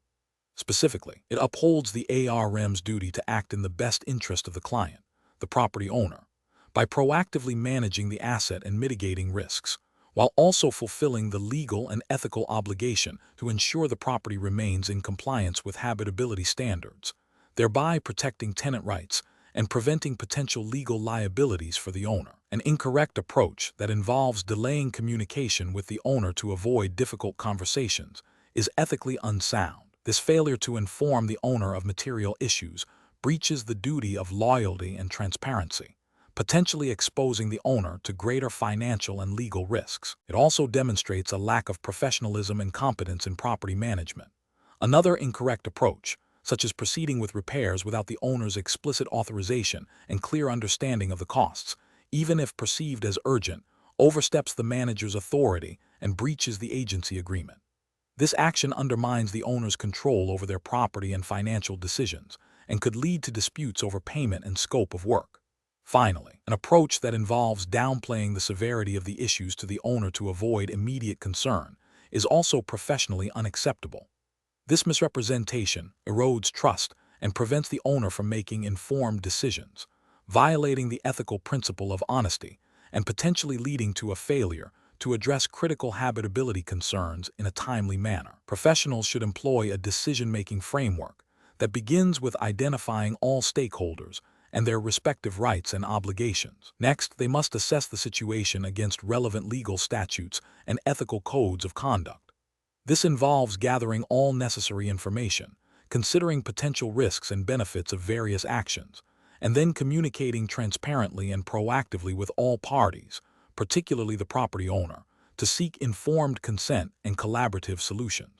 S1: Specifically, it upholds the ARM's duty to act in the best interest of the client, the property owner, by proactively managing the asset and mitigating risks, while also fulfilling the legal and ethical obligation to ensure the property remains in compliance with habitability standards, thereby protecting tenant rights and preventing potential legal liabilities for the owner. An incorrect approach that involves delaying communication with the owner to avoid difficult conversations is ethically unsound. This failure to inform the owner of material issues breaches the duty of loyalty and transparency, potentially exposing the owner to greater financial and legal risks. It also demonstrates a lack of professionalism and competence in property management. Another incorrect approach, such as proceeding with repairs without the owner's explicit authorization and clear understanding of the costs, even if perceived as urgent, oversteps the manager's authority and breaches the agency agreement. This action undermines the owner's control over their property and financial decisions, and could lead to disputes over payment and scope of work. Finally, an approach that involves downplaying the severity of the issues to the owner to avoid immediate concern is also professionally unacceptable. This misrepresentation erodes trust and prevents the owner from making informed decisions, violating the ethical principle of honesty and potentially leading to a failure to address critical habitability concerns in a timely manner. Professionals should employ a decision-making framework that begins with identifying all stakeholders and their respective rights and obligations. Next, they must assess the situation against relevant legal statutes and ethical codes of conduct. This involves gathering all necessary information, considering potential risks and benefits of various actions, and then communicating transparently and proactively with all parties, particularly the property owner, to seek informed consent and collaborative solutions.